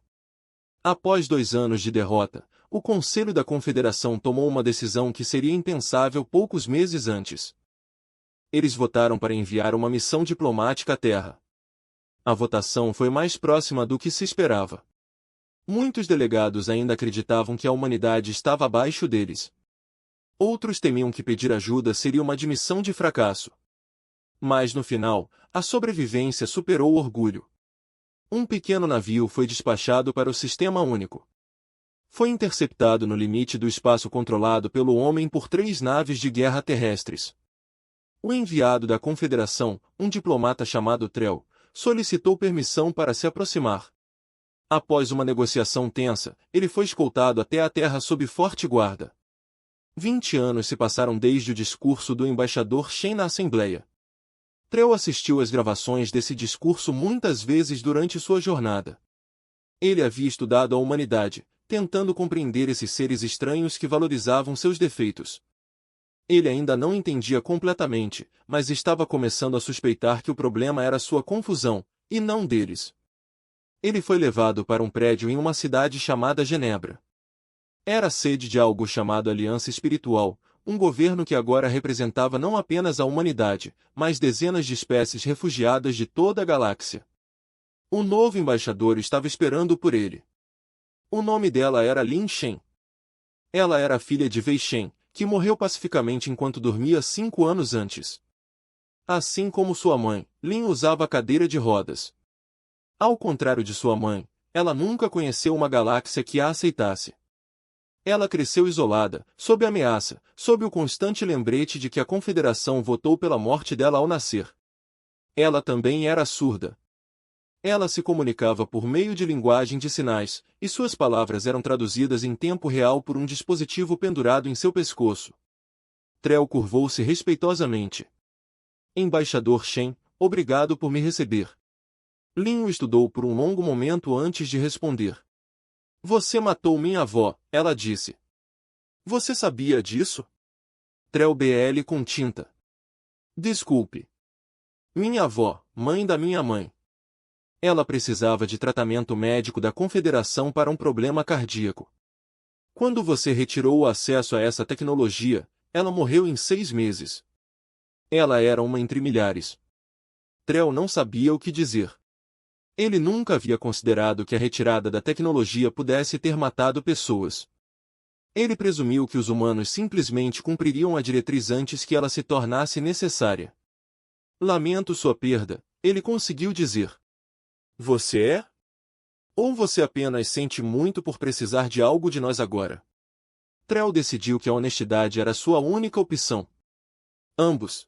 Após 2 anos de derrota, o Conselho da Confederação tomou uma decisão que seria impensável poucos meses antes. Eles votaram para enviar uma missão diplomática à Terra. A votação foi mais próxima do que se esperava. Muitos delegados ainda acreditavam que a humanidade estava abaixo deles. Outros temiam que pedir ajuda seria uma admissão de fracasso. Mas no final, a sobrevivência superou o orgulho. Um pequeno navio foi despachado para o Sistema Único. Foi interceptado no limite do espaço controlado pelo homem por 3 naves de guerra terrestres. O enviado da Confederação, um diplomata chamado Trell, solicitou permissão para se aproximar. Após uma negociação tensa, ele foi escoltado até a Terra sob forte guarda. 20 anos se passaram desde o discurso do embaixador Shen na Assembleia. Trell assistiu às gravações desse discurso muitas vezes durante sua jornada. Ele havia estudado a humanidade, tentando compreender esses seres estranhos que valorizavam seus defeitos. Ele ainda não entendia completamente, mas estava começando a suspeitar que o problema era sua confusão, e não deles. Ele foi levado para um prédio em uma cidade chamada Genebra. Era a sede de algo chamado Aliança Espiritual, um governo que agora representava não apenas a humanidade, mas dezenas de espécies refugiadas de toda a galáxia. O novo embaixador estava esperando por ele. O nome dela era Lin Shen. Ela era a filha de Wei Shen, que morreu pacificamente enquanto dormia 5 anos antes. Assim como sua mãe, Lin usava cadeira de rodas. Ao contrário de sua mãe, ela nunca conheceu uma galáxia que a aceitasse. Ela cresceu isolada, sob ameaça, sob o constante lembrete de que a Confederação votou pela morte dela ao nascer. Ela também era surda. Ela se comunicava por meio de linguagem de sinais, e suas palavras eram traduzidas em tempo real por um dispositivo pendurado em seu pescoço. Trell curvou-se respeitosamente. Embaixador Shen, obrigado por me receber. Lin o estudou por um longo momento antes de responder. Você matou minha avó, ela disse. Você sabia disso? Trell BL com tinta. Desculpe. Minha avó, mãe da minha mãe. Ela precisava de tratamento médico da Confederação para um problema cardíaco. Quando você retirou o acesso a essa tecnologia, ela morreu em 6 meses. Ela era uma entre milhares. Trell não sabia o que dizer. Ele nunca havia considerado que a retirada da tecnologia pudesse ter matado pessoas. Ele presumiu que os humanos simplesmente cumpririam a diretriz antes que ela se tornasse necessária. Lamento sua perda, ele conseguiu dizer. Você é? Ou você apenas sente muito por precisar de algo de nós agora? Trell decidiu que a honestidade era sua única opção. Ambos.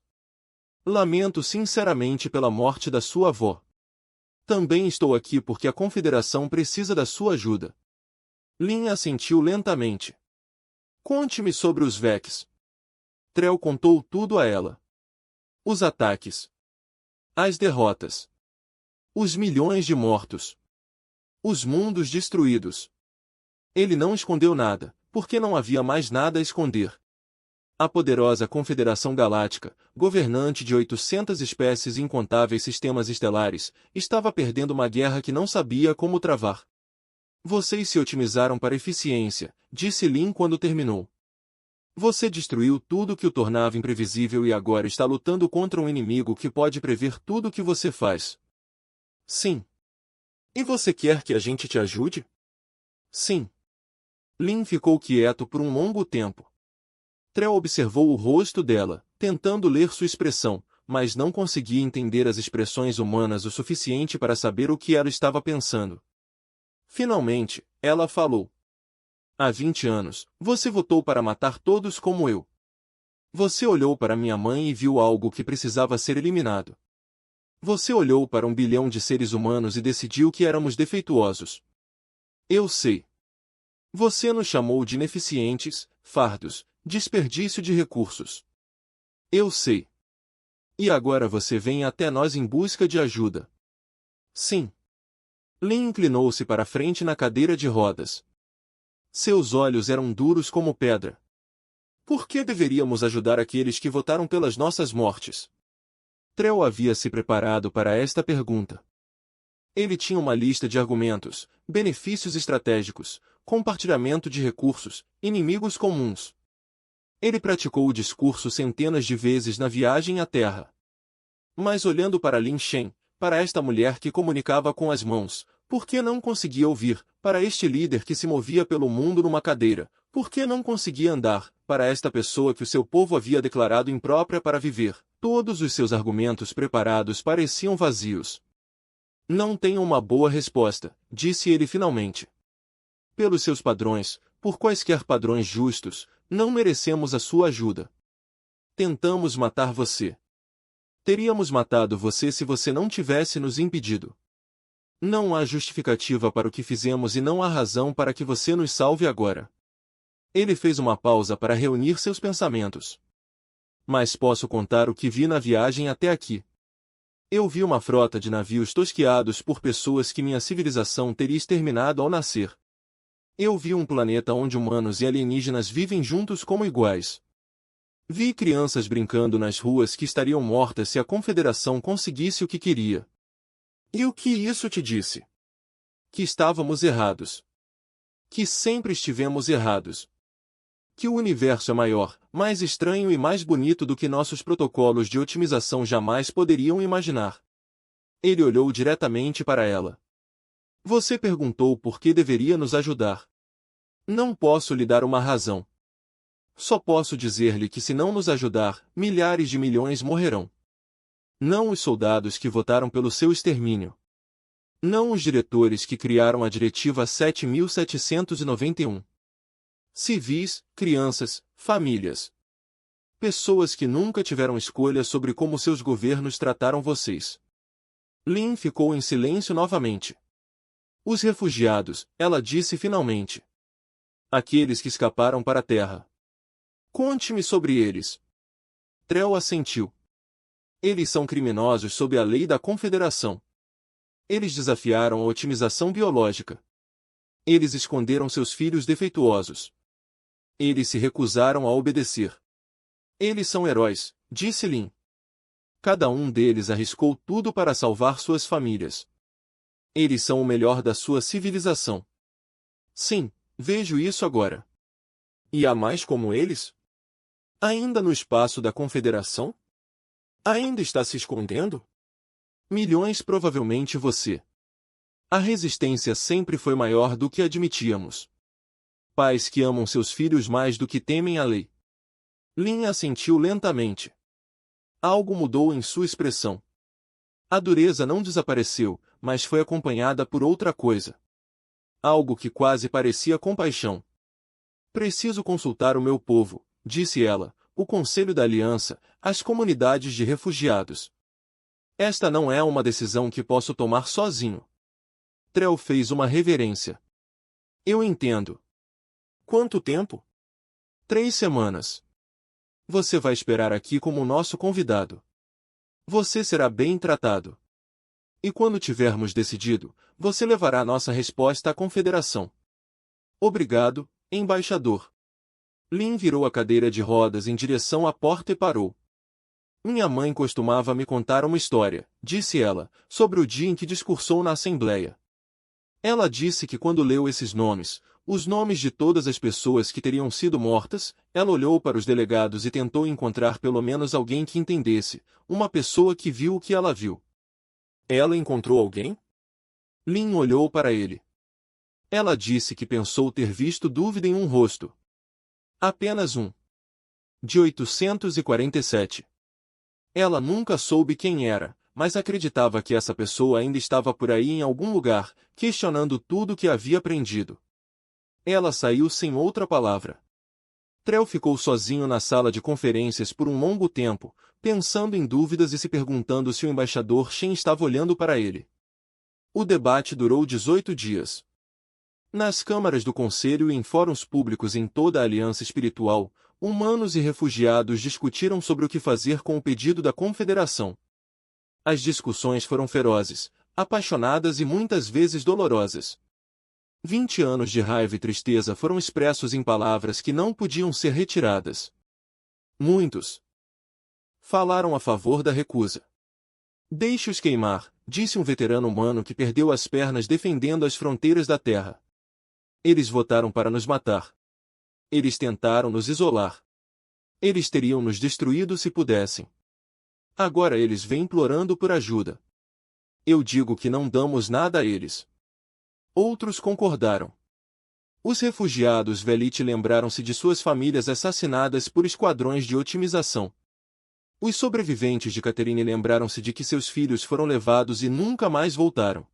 Lamento sinceramente pela morte da sua avó. Também estou aqui porque a Confederação precisa da sua ajuda. Lin assentiu lentamente. Conte-me sobre os Vex. Trell contou tudo a ela. Os ataques. As derrotas. Os milhões de mortos. Os mundos destruídos. Ele não escondeu nada, porque não havia mais nada a esconder. A poderosa Confederação Galáctica, governante de 800 espécies e incontáveis sistemas estelares, estava perdendo uma guerra que não sabia como travar. Vocês se otimizaram para eficiência, disse Lin quando terminou. Você destruiu tudo que o tornava imprevisível e agora está lutando contra um inimigo que pode prever tudo o que você faz. Sim. E você quer que a gente te ajude? Sim. Lin ficou quieto por um longo tempo. Trell observou o rosto dela, tentando ler sua expressão, mas não conseguia entender as expressões humanas o suficiente para saber o que ela estava pensando. Finalmente, ela falou. Há 20 anos, você votou para matar todos como eu. Você olhou para minha mãe e viu algo que precisava ser eliminado. Você olhou para 1 bilhão de seres humanos e decidiu que éramos defeituosos. Eu sei. Você nos chamou de ineficientes, fardos, desperdício de recursos. Eu sei. E agora você vem até nós em busca de ajuda. Sim. Lin inclinou-se para frente na cadeira de rodas. Seus olhos eram duros como pedra. Por que deveríamos ajudar aqueles que votaram pelas nossas mortes? Trell havia se preparado para esta pergunta. Ele tinha uma lista de argumentos, benefícios estratégicos, compartilhamento de recursos, inimigos comuns. Ele praticou o discurso centenas de vezes na viagem à Terra. Mas olhando para Lin Shen, para esta mulher que comunicava com as mãos, por que não conseguia ouvir, para este líder que se movia pelo mundo numa cadeira, por que não conseguia andar, para esta pessoa que o seu povo havia declarado imprópria para viver, todos os seus argumentos preparados pareciam vazios. Não tenho uma boa resposta, disse ele finalmente. Pelos seus padrões, por quaisquer padrões justos, não merecemos a sua ajuda. Tentamos matar você. Teríamos matado você se você não tivesse nos impedido. Não há justificativa para o que fizemos e não há razão para que você nos salve agora. Ele fez uma pausa para reunir seus pensamentos. Mas posso contar o que vi na viagem até aqui. Eu vi uma frota de navios tosquiados por pessoas que minha civilização teria exterminado ao nascer. Eu vi um planeta onde humanos e alienígenas vivem juntos como iguais. Vi crianças brincando nas ruas que estariam mortas se a Confederação conseguisse o que queria. E o que isso te disse? Que estávamos errados. Que sempre estivemos errados. Que o universo é maior, mais estranho e mais bonito do que nossos protocolos de otimização jamais poderiam imaginar. Ele olhou diretamente para ela. Você perguntou por que deveria nos ajudar. Não posso lhe dar uma razão. Só posso dizer-lhe que se não nos ajudar, milhares de milhões morrerão. Não os soldados que votaram pelo seu extermínio. Não os diretores que criaram a Diretiva 7791. Civis, crianças, famílias. Pessoas que nunca tiveram escolha sobre como seus governos trataram vocês. Lin ficou em silêncio novamente. Os refugiados, ela disse finalmente. Aqueles que escaparam para a terra. Conte-me sobre eles. Trell assentiu. Eles são criminosos sob a lei da Confederação. Eles desafiaram a otimização biológica. Eles esconderam seus filhos defeituosos. Eles se recusaram a obedecer. Eles são heróis, disse Lin. Cada um deles arriscou tudo para salvar suas famílias. Eles são o melhor da sua civilização. Sim, vejo isso agora. E há mais como eles? Ainda no espaço da Confederação? Ainda está se escondendo? Milhões, provavelmente você. A resistência sempre foi maior do que admitíamos. Pais que amam seus filhos mais do que temem a lei. Lin assentiu lentamente. Algo mudou em sua expressão. A dureza não desapareceu, mas foi acompanhada por outra coisa. Algo que quase parecia compaixão. Preciso consultar o meu povo, disse ela, o Conselho da Aliança, as comunidades de refugiados. Esta não é uma decisão que posso tomar sozinho. Trell fez uma reverência. Eu entendo. Quanto tempo? 3 semanas. Você vai esperar aqui como nosso convidado. Você será bem tratado. E quando tivermos decidido, você levará nossa resposta à Confederação. Obrigado, embaixador. Lin virou a cadeira de rodas em direção à porta e parou. Minha mãe costumava me contar uma história, disse ela, sobre o dia em que discursou na Assembleia. Ela disse que quando leu esses nomes, os nomes de todas as pessoas que teriam sido mortas, ela olhou para os delegados e tentou encontrar pelo menos alguém que entendesse, uma pessoa que viu o que ela viu. Ela encontrou alguém? Lin olhou para ele. Ela disse que pensou ter visto dúvida em um rosto. Apenas um. De 847. Ela nunca soube quem era, mas acreditava que essa pessoa ainda estava por aí em algum lugar, questionando tudo o que havia aprendido. Ela saiu sem outra palavra. Trell ficou sozinho na sala de conferências por um longo tempo, pensando em dúvidas e se perguntando se o embaixador Shen estava olhando para ele. O debate durou 18 dias. Nas câmaras do Conselho e em fóruns públicos em toda a Aliança Espiritual, humanos e refugiados discutiram sobre o que fazer com o pedido da Confederação. As discussões foram ferozes, apaixonadas e muitas vezes dolorosas. 20 anos de raiva e tristeza foram expressos em palavras que não podiam ser retiradas. Muitos falaram a favor da recusa. Deixe-os queimar, disse um veterano humano que perdeu as pernas defendendo as fronteiras da Terra. Eles votaram para nos matar. Eles tentaram nos isolar. Eles teriam nos destruído se pudessem. Agora eles vêm implorando por ajuda. Eu digo que não damos nada a eles. Outros concordaram. Os refugiados Velite lembraram-se de suas famílias assassinadas por esquadrões de otimização. Os sobreviventes de Catherine lembraram-se de que seus filhos foram levados e nunca mais voltaram.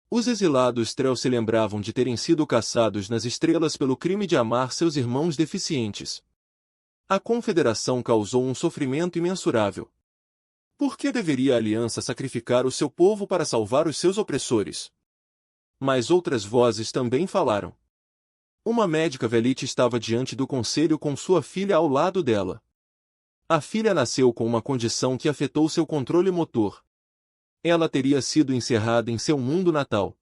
Os exilados Trell se lembravam de terem sido caçados nas estrelas pelo crime de amar seus irmãos deficientes. A Confederação causou um sofrimento imensurável. Por que deveria a Aliança sacrificar o seu povo para salvar os seus opressores? Mas outras vozes também falaram. Uma médica Velite estava diante do conselho com sua filha ao lado dela. A filha nasceu com uma condição que afetou seu controle motor. Ela teria sido encerrada em seu mundo natal.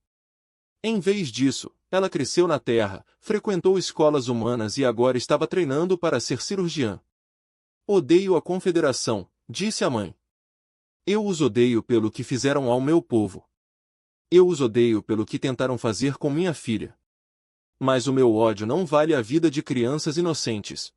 Em vez disso, ela cresceu na Terra, frequentou escolas humanas e agora estava treinando para ser cirurgiã. Odeio a Confederação, disse a mãe. Eu os odeio pelo que fizeram ao meu povo. Eu os odeio pelo que tentaram fazer com minha filha. Mas o meu ódio não vale a vida de crianças inocentes.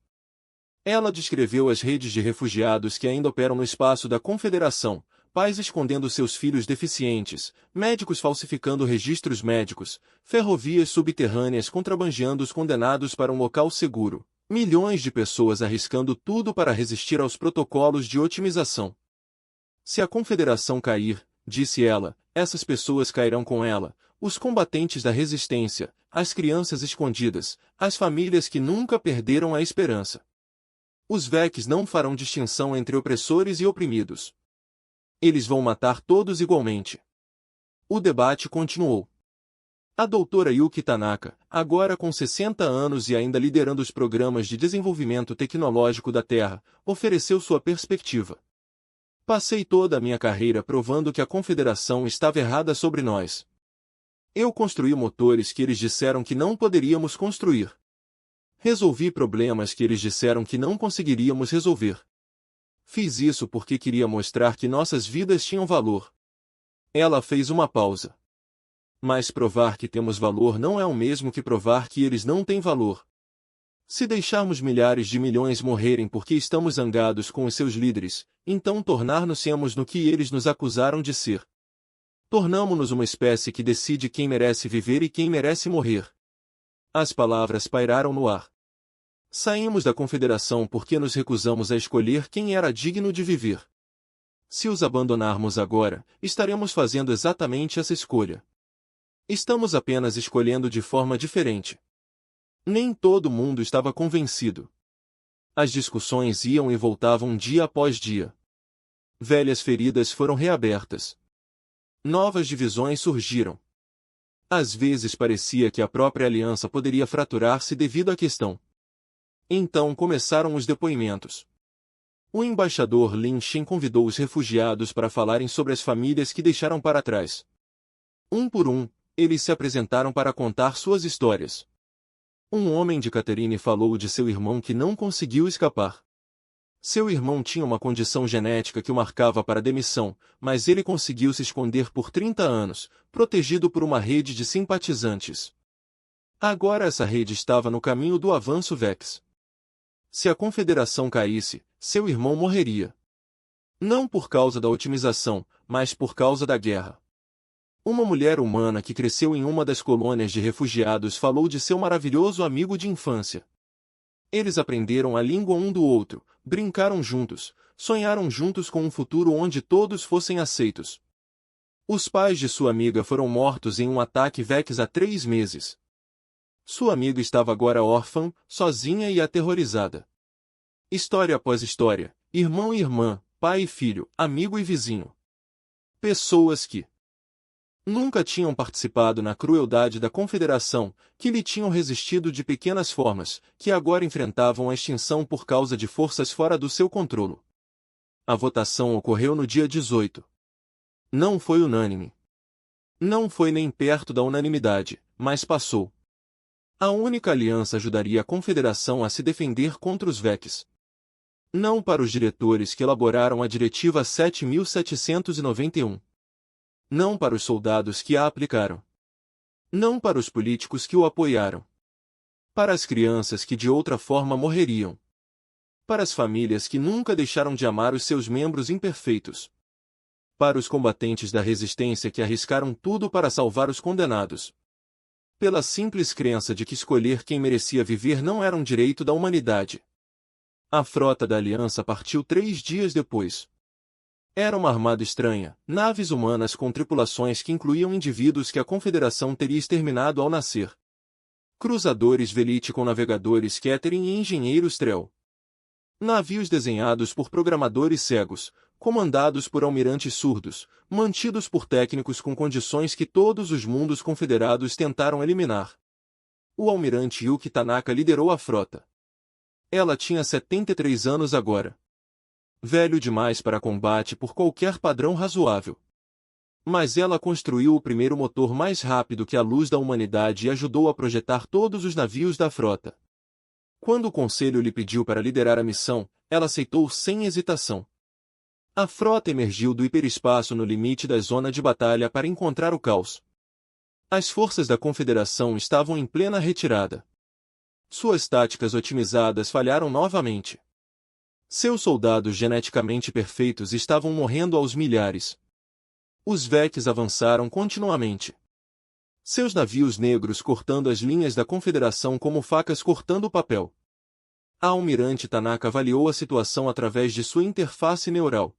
Ela descreveu as redes de refugiados que ainda operam no espaço da Confederação, pais escondendo seus filhos deficientes, médicos falsificando registros médicos, ferrovias subterrâneas contrabandeando os condenados para um local seguro, milhões de pessoas arriscando tudo para resistir aos protocolos de otimização. Se a Confederação cair, disse ela, Essas pessoas cairão com ela, os combatentes da resistência, as crianças escondidas, as famílias que nunca perderam a esperança. Os Vex não farão distinção entre opressores e oprimidos. Eles vão matar todos igualmente. O debate continuou. A doutora Yuki Tanaka, agora com 60 anos e ainda liderando os programas de desenvolvimento tecnológico da Terra, ofereceu sua perspectiva. Passei toda a minha carreira provando que a Confederação estava errada sobre nós. Eu construí motores que eles disseram que não poderíamos construir. Resolvi problemas que eles disseram que não conseguiríamos resolver. Fiz isso porque queria mostrar que nossas vidas tinham valor. Ela fez uma pausa. Mas provar que temos valor não é o mesmo que provar que eles não têm valor. Se deixarmos milhares de milhões morrerem porque estamos zangados com os seus líderes, então tornar-nos-emos no que eles nos acusaram de ser. Tornamo-nos uma espécie que decide quem merece viver e quem merece morrer. As palavras pairaram no ar. Saímos da Confederação porque nos recusamos a escolher quem era digno de viver. Se os abandonarmos agora, estaremos fazendo exatamente essa escolha. Estamos apenas escolhendo de forma diferente. Nem todo mundo estava convencido. As discussões iam e voltavam dia após dia. Velhas feridas foram reabertas. Novas divisões surgiram. Às vezes parecia que a própria aliança poderia fraturar-se devido à questão. Então começaram os depoimentos. O embaixador Lin Shen convidou os refugiados para falarem sobre as famílias que deixaram para trás. Um por um, eles se apresentaram para contar suas histórias. Um homem de Catherine falou de seu irmão que não conseguiu escapar. Seu irmão tinha uma condição genética que o marcava para demissão, mas ele conseguiu se esconder por 30 anos, protegido por uma rede de simpatizantes. Agora essa rede estava no caminho do avanço Vex. Se a Confederação caísse, seu irmão morreria. Não por causa da otimização, mas por causa da guerra. Uma mulher humana que cresceu em uma das colônias de refugiados falou de seu maravilhoso amigo de infância. Eles aprenderam a língua um do outro, brincaram juntos, sonharam juntos com um futuro onde todos fossem aceitos. Os pais de sua amiga foram mortos em um ataque Vex há 3 meses. Sua amiga estava agora órfã, sozinha e aterrorizada. História após história, irmão e irmã, pai e filho, amigo e vizinho. Pessoas que nunca tinham participado na crueldade da Confederação, que lhe tinham resistido de pequenas formas, que agora enfrentavam a extinção por causa de forças fora do seu controle. A votação ocorreu no dia 18. Não foi unânime. Não foi nem perto da unanimidade, mas passou. A única aliança ajudaria a Confederação a se defender contra os Vex. Não para os diretores que elaboraram a Diretiva 7791. Não para os soldados que a aplicaram. Não para os políticos que o apoiaram. Para as crianças que de outra forma morreriam. Para as famílias que nunca deixaram de amar os seus membros imperfeitos. Para os combatentes da resistência que arriscaram tudo para salvar os condenados. Pela simples crença de que escolher quem merecia viver não era um direito da humanidade. A frota da Aliança partiu 3 dias depois. Era uma armada estranha, naves humanas com tripulações que incluíam indivíduos que a Confederação teria exterminado ao nascer. Cruzadores Velite com navegadores Catherine e engenheiros Trell. Navios desenhados por programadores cegos, comandados por almirantes surdos, mantidos por técnicos com condições que todos os mundos confederados tentaram eliminar. O almirante Yuki Tanaka liderou a frota. Ela tinha 73 anos agora. Velho demais para combate por qualquer padrão razoável. Mas ela construiu o primeiro motor mais rápido que a luz da humanidade e ajudou a projetar todos os navios da frota. Quando o conselho lhe pediu para liderar a missão, ela aceitou sem hesitação. A frota emergiu do hiperespaço no limite da zona de batalha para encontrar o caos. As forças da Confederação estavam em plena retirada. Suas táticas otimizadas falharam novamente. Seus soldados geneticamente perfeitos estavam morrendo aos milhares. Os Vex avançaram continuamente. Seus navios negros cortando as linhas da Confederação como facas cortando o papel. A almirante Tanaka avaliou a situação através de sua interface neural.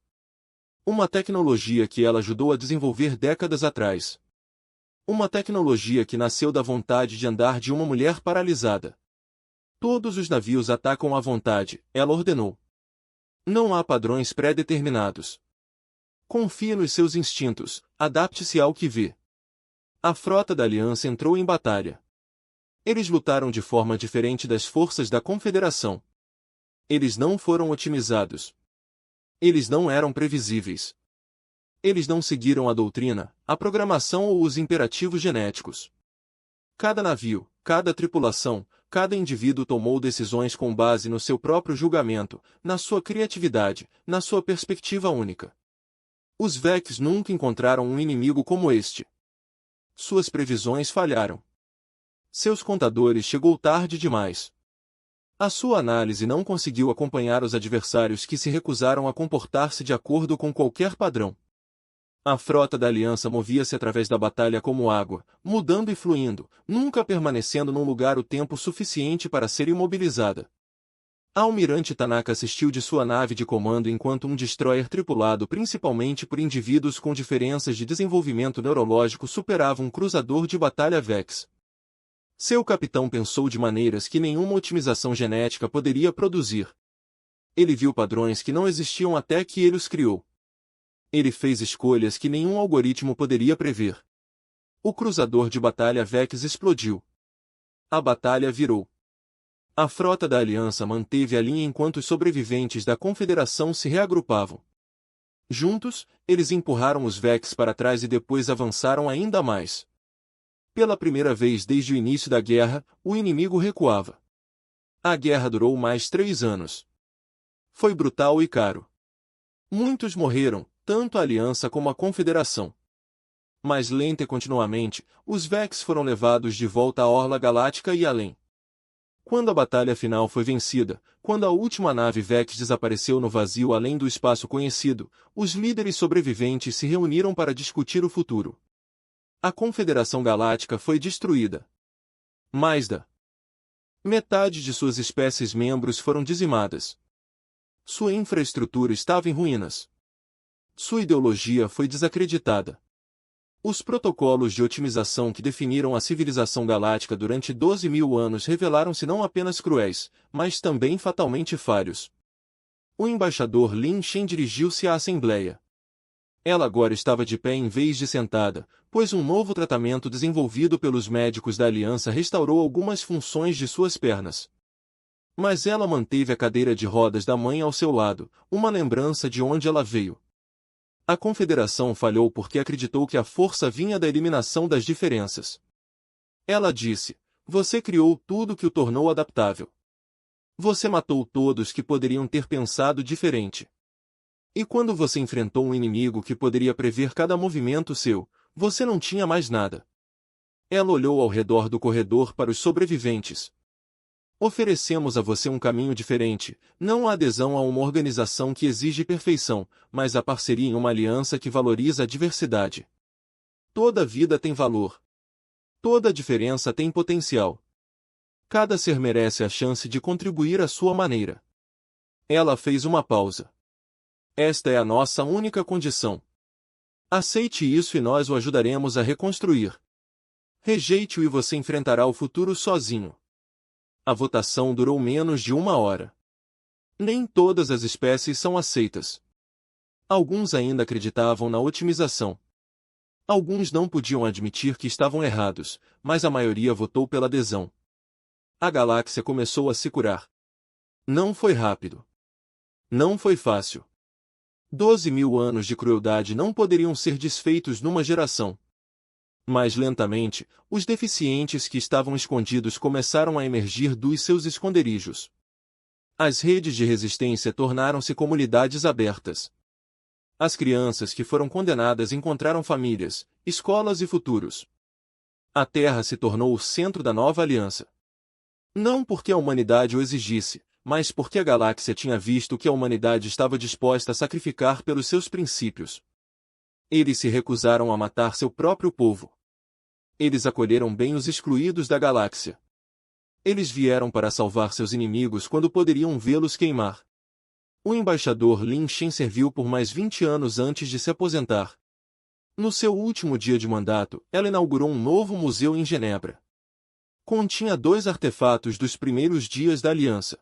Uma tecnologia que ela ajudou a desenvolver décadas atrás. Uma tecnologia que nasceu da vontade de andar de uma mulher paralisada. Todos os navios atacam à vontade, ela ordenou. Não há padrões pré-determinados. Confie nos seus instintos, adapte-se ao que vê. A frota da Aliança entrou em batalha. Eles lutaram de forma diferente das forças da Confederação. Eles não foram otimizados. Eles não eram previsíveis. Eles não seguiram a doutrina, a programação ou os imperativos genéticos. Cada navio, cada tripulação, cada indivíduo tomou decisões com base no seu próprio julgamento, na sua criatividade, na sua perspectiva única. Os Vex nunca encontraram um inimigo como este. Suas previsões falharam. Seus contadores chegou tarde demais. A sua análise não conseguiu acompanhar os adversários que se recusaram a comportar-se de acordo com qualquer padrão. A frota da Aliança movia-se através da batalha como água, mudando e fluindo, nunca permanecendo num lugar o tempo suficiente para ser imobilizada. A almirante Tanaka assistiu de sua nave de comando enquanto um destroyer tripulado principalmente por indivíduos com diferenças de desenvolvimento neurológico superava um cruzador de batalha Vex. Seu capitão pensou de maneiras que nenhuma otimização genética poderia produzir. Ele viu padrões que não existiam até que ele os criou. Ele fez escolhas que nenhum algoritmo poderia prever. O cruzador de batalha Vex explodiu. A batalha virou. A frota da Aliança manteve a linha enquanto os sobreviventes da Confederação se reagrupavam. Juntos, eles empurraram os Vex para trás e depois avançaram ainda mais. Pela primeira vez desde o início da guerra, o inimigo recuava. A guerra durou mais 3 anos. Foi brutal e caro. Muitos morreram, tanto a Aliança como a Confederação. Mais lenta e continuamente, os Vex foram levados de volta à Orla Galáctica e além. Quando a batalha final foi vencida, quando a última nave Vex desapareceu no vazio além do espaço conhecido, os líderes sobreviventes se reuniram para discutir o futuro. A Confederação Galáctica foi destruída. Mais da metade de suas espécies membros foram dizimadas. Sua infraestrutura estava em ruínas. Sua ideologia foi desacreditada. Os protocolos de otimização que definiram a civilização galáctica durante 12.000 anos revelaram-se não apenas cruéis, mas também fatalmente falhos. O embaixador Lin Shen dirigiu-se à Assembleia. Ela agora estava de pé em vez de sentada, pois um novo tratamento desenvolvido pelos médicos da Aliança restaurou algumas funções de suas pernas. Mas ela manteve a cadeira de rodas da mãe ao seu lado, uma lembrança de onde ela veio. A Confederação falhou porque acreditou que a força vinha da eliminação das diferenças. Ela disse: você criou tudo que o tornou adaptável. Você matou todos que poderiam ter pensado diferente. E quando você enfrentou um inimigo que poderia prever cada movimento seu, você não tinha mais nada. Ela olhou ao redor do corredor para os sobreviventes. Oferecemos a você um caminho diferente, não a adesão a uma organização que exige perfeição, mas a parceria em uma aliança que valoriza a diversidade. Toda vida tem valor. Toda diferença tem potencial. Cada ser merece a chance de contribuir à sua maneira. Ela fez uma pausa. Esta é a nossa única condição. Aceite isso e nós o ajudaremos a reconstruir. Rejeite-o e você enfrentará o futuro sozinho. A votação durou menos de 1 hora. Nem todas as espécies são aceitas. Alguns ainda acreditavam na otimização. Alguns não podiam admitir que estavam errados, mas a maioria votou pela adesão. A galáxia começou a se curar. Não foi rápido. Não foi fácil. 12.000 anos de crueldade não poderiam ser desfeitos numa geração. Mais lentamente, os deficientes que estavam escondidos começaram a emergir dos seus esconderijos. As redes de resistência tornaram-se comunidades abertas. As crianças que foram condenadas encontraram famílias, escolas e futuros. A Terra se tornou o centro da nova aliança. Não porque a humanidade o exigisse, mas porque a galáxia tinha visto que a humanidade estava disposta a sacrificar pelos seus princípios. Eles se recusaram a matar seu próprio povo. Eles acolheram bem os excluídos da galáxia. Eles vieram para salvar seus inimigos quando poderiam vê-los queimar. O embaixador Lin Shen serviu por mais 20 anos antes de se aposentar. No seu último dia de mandato, ela inaugurou um novo museu em Genebra. Continha 2 artefatos dos primeiros dias da aliança.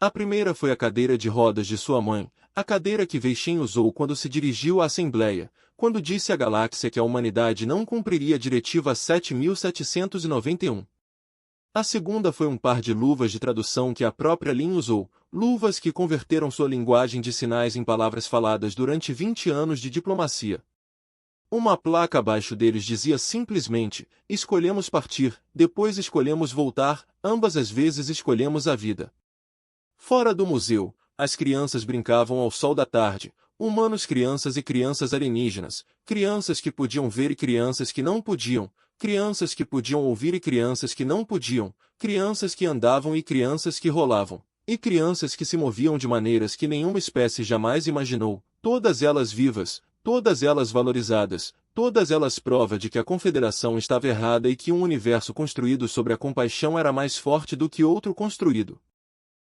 A primeira foi a cadeira de rodas de sua mãe, a cadeira que Wei Shen usou quando se dirigiu à Assembleia, quando disse à galáxia que a humanidade não cumpriria a Diretiva 7791. A segunda foi um par de luvas de tradução que a própria Lin usou, luvas que converteram sua linguagem de sinais em palavras faladas durante 20 anos de diplomacia. Uma placa abaixo deles dizia simplesmente: escolhemos partir, depois escolhemos voltar, ambas as vezes escolhemos a vida. Fora do museu, as crianças brincavam ao sol da tarde, humanos crianças e crianças alienígenas, crianças que podiam ver e crianças que não podiam, crianças que podiam ouvir e crianças que não podiam, crianças que andavam e crianças que rolavam, e crianças que se moviam de maneiras que nenhuma espécie jamais imaginou, todas elas vivas, todas elas valorizadas, todas elas prova de que a Confederação estava errada e que um universo construído sobre a compaixão era mais forte do que outro construído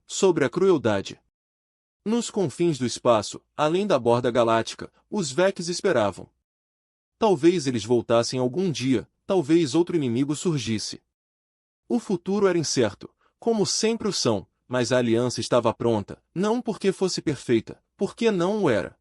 sobre a crueldade. Nos confins do espaço, além da borda galáctica, os Vex esperavam. Talvez eles voltassem algum dia, talvez outro inimigo surgisse. O futuro era incerto, como sempre o são, mas a aliança estava pronta, não porque fosse perfeita, porque não o era.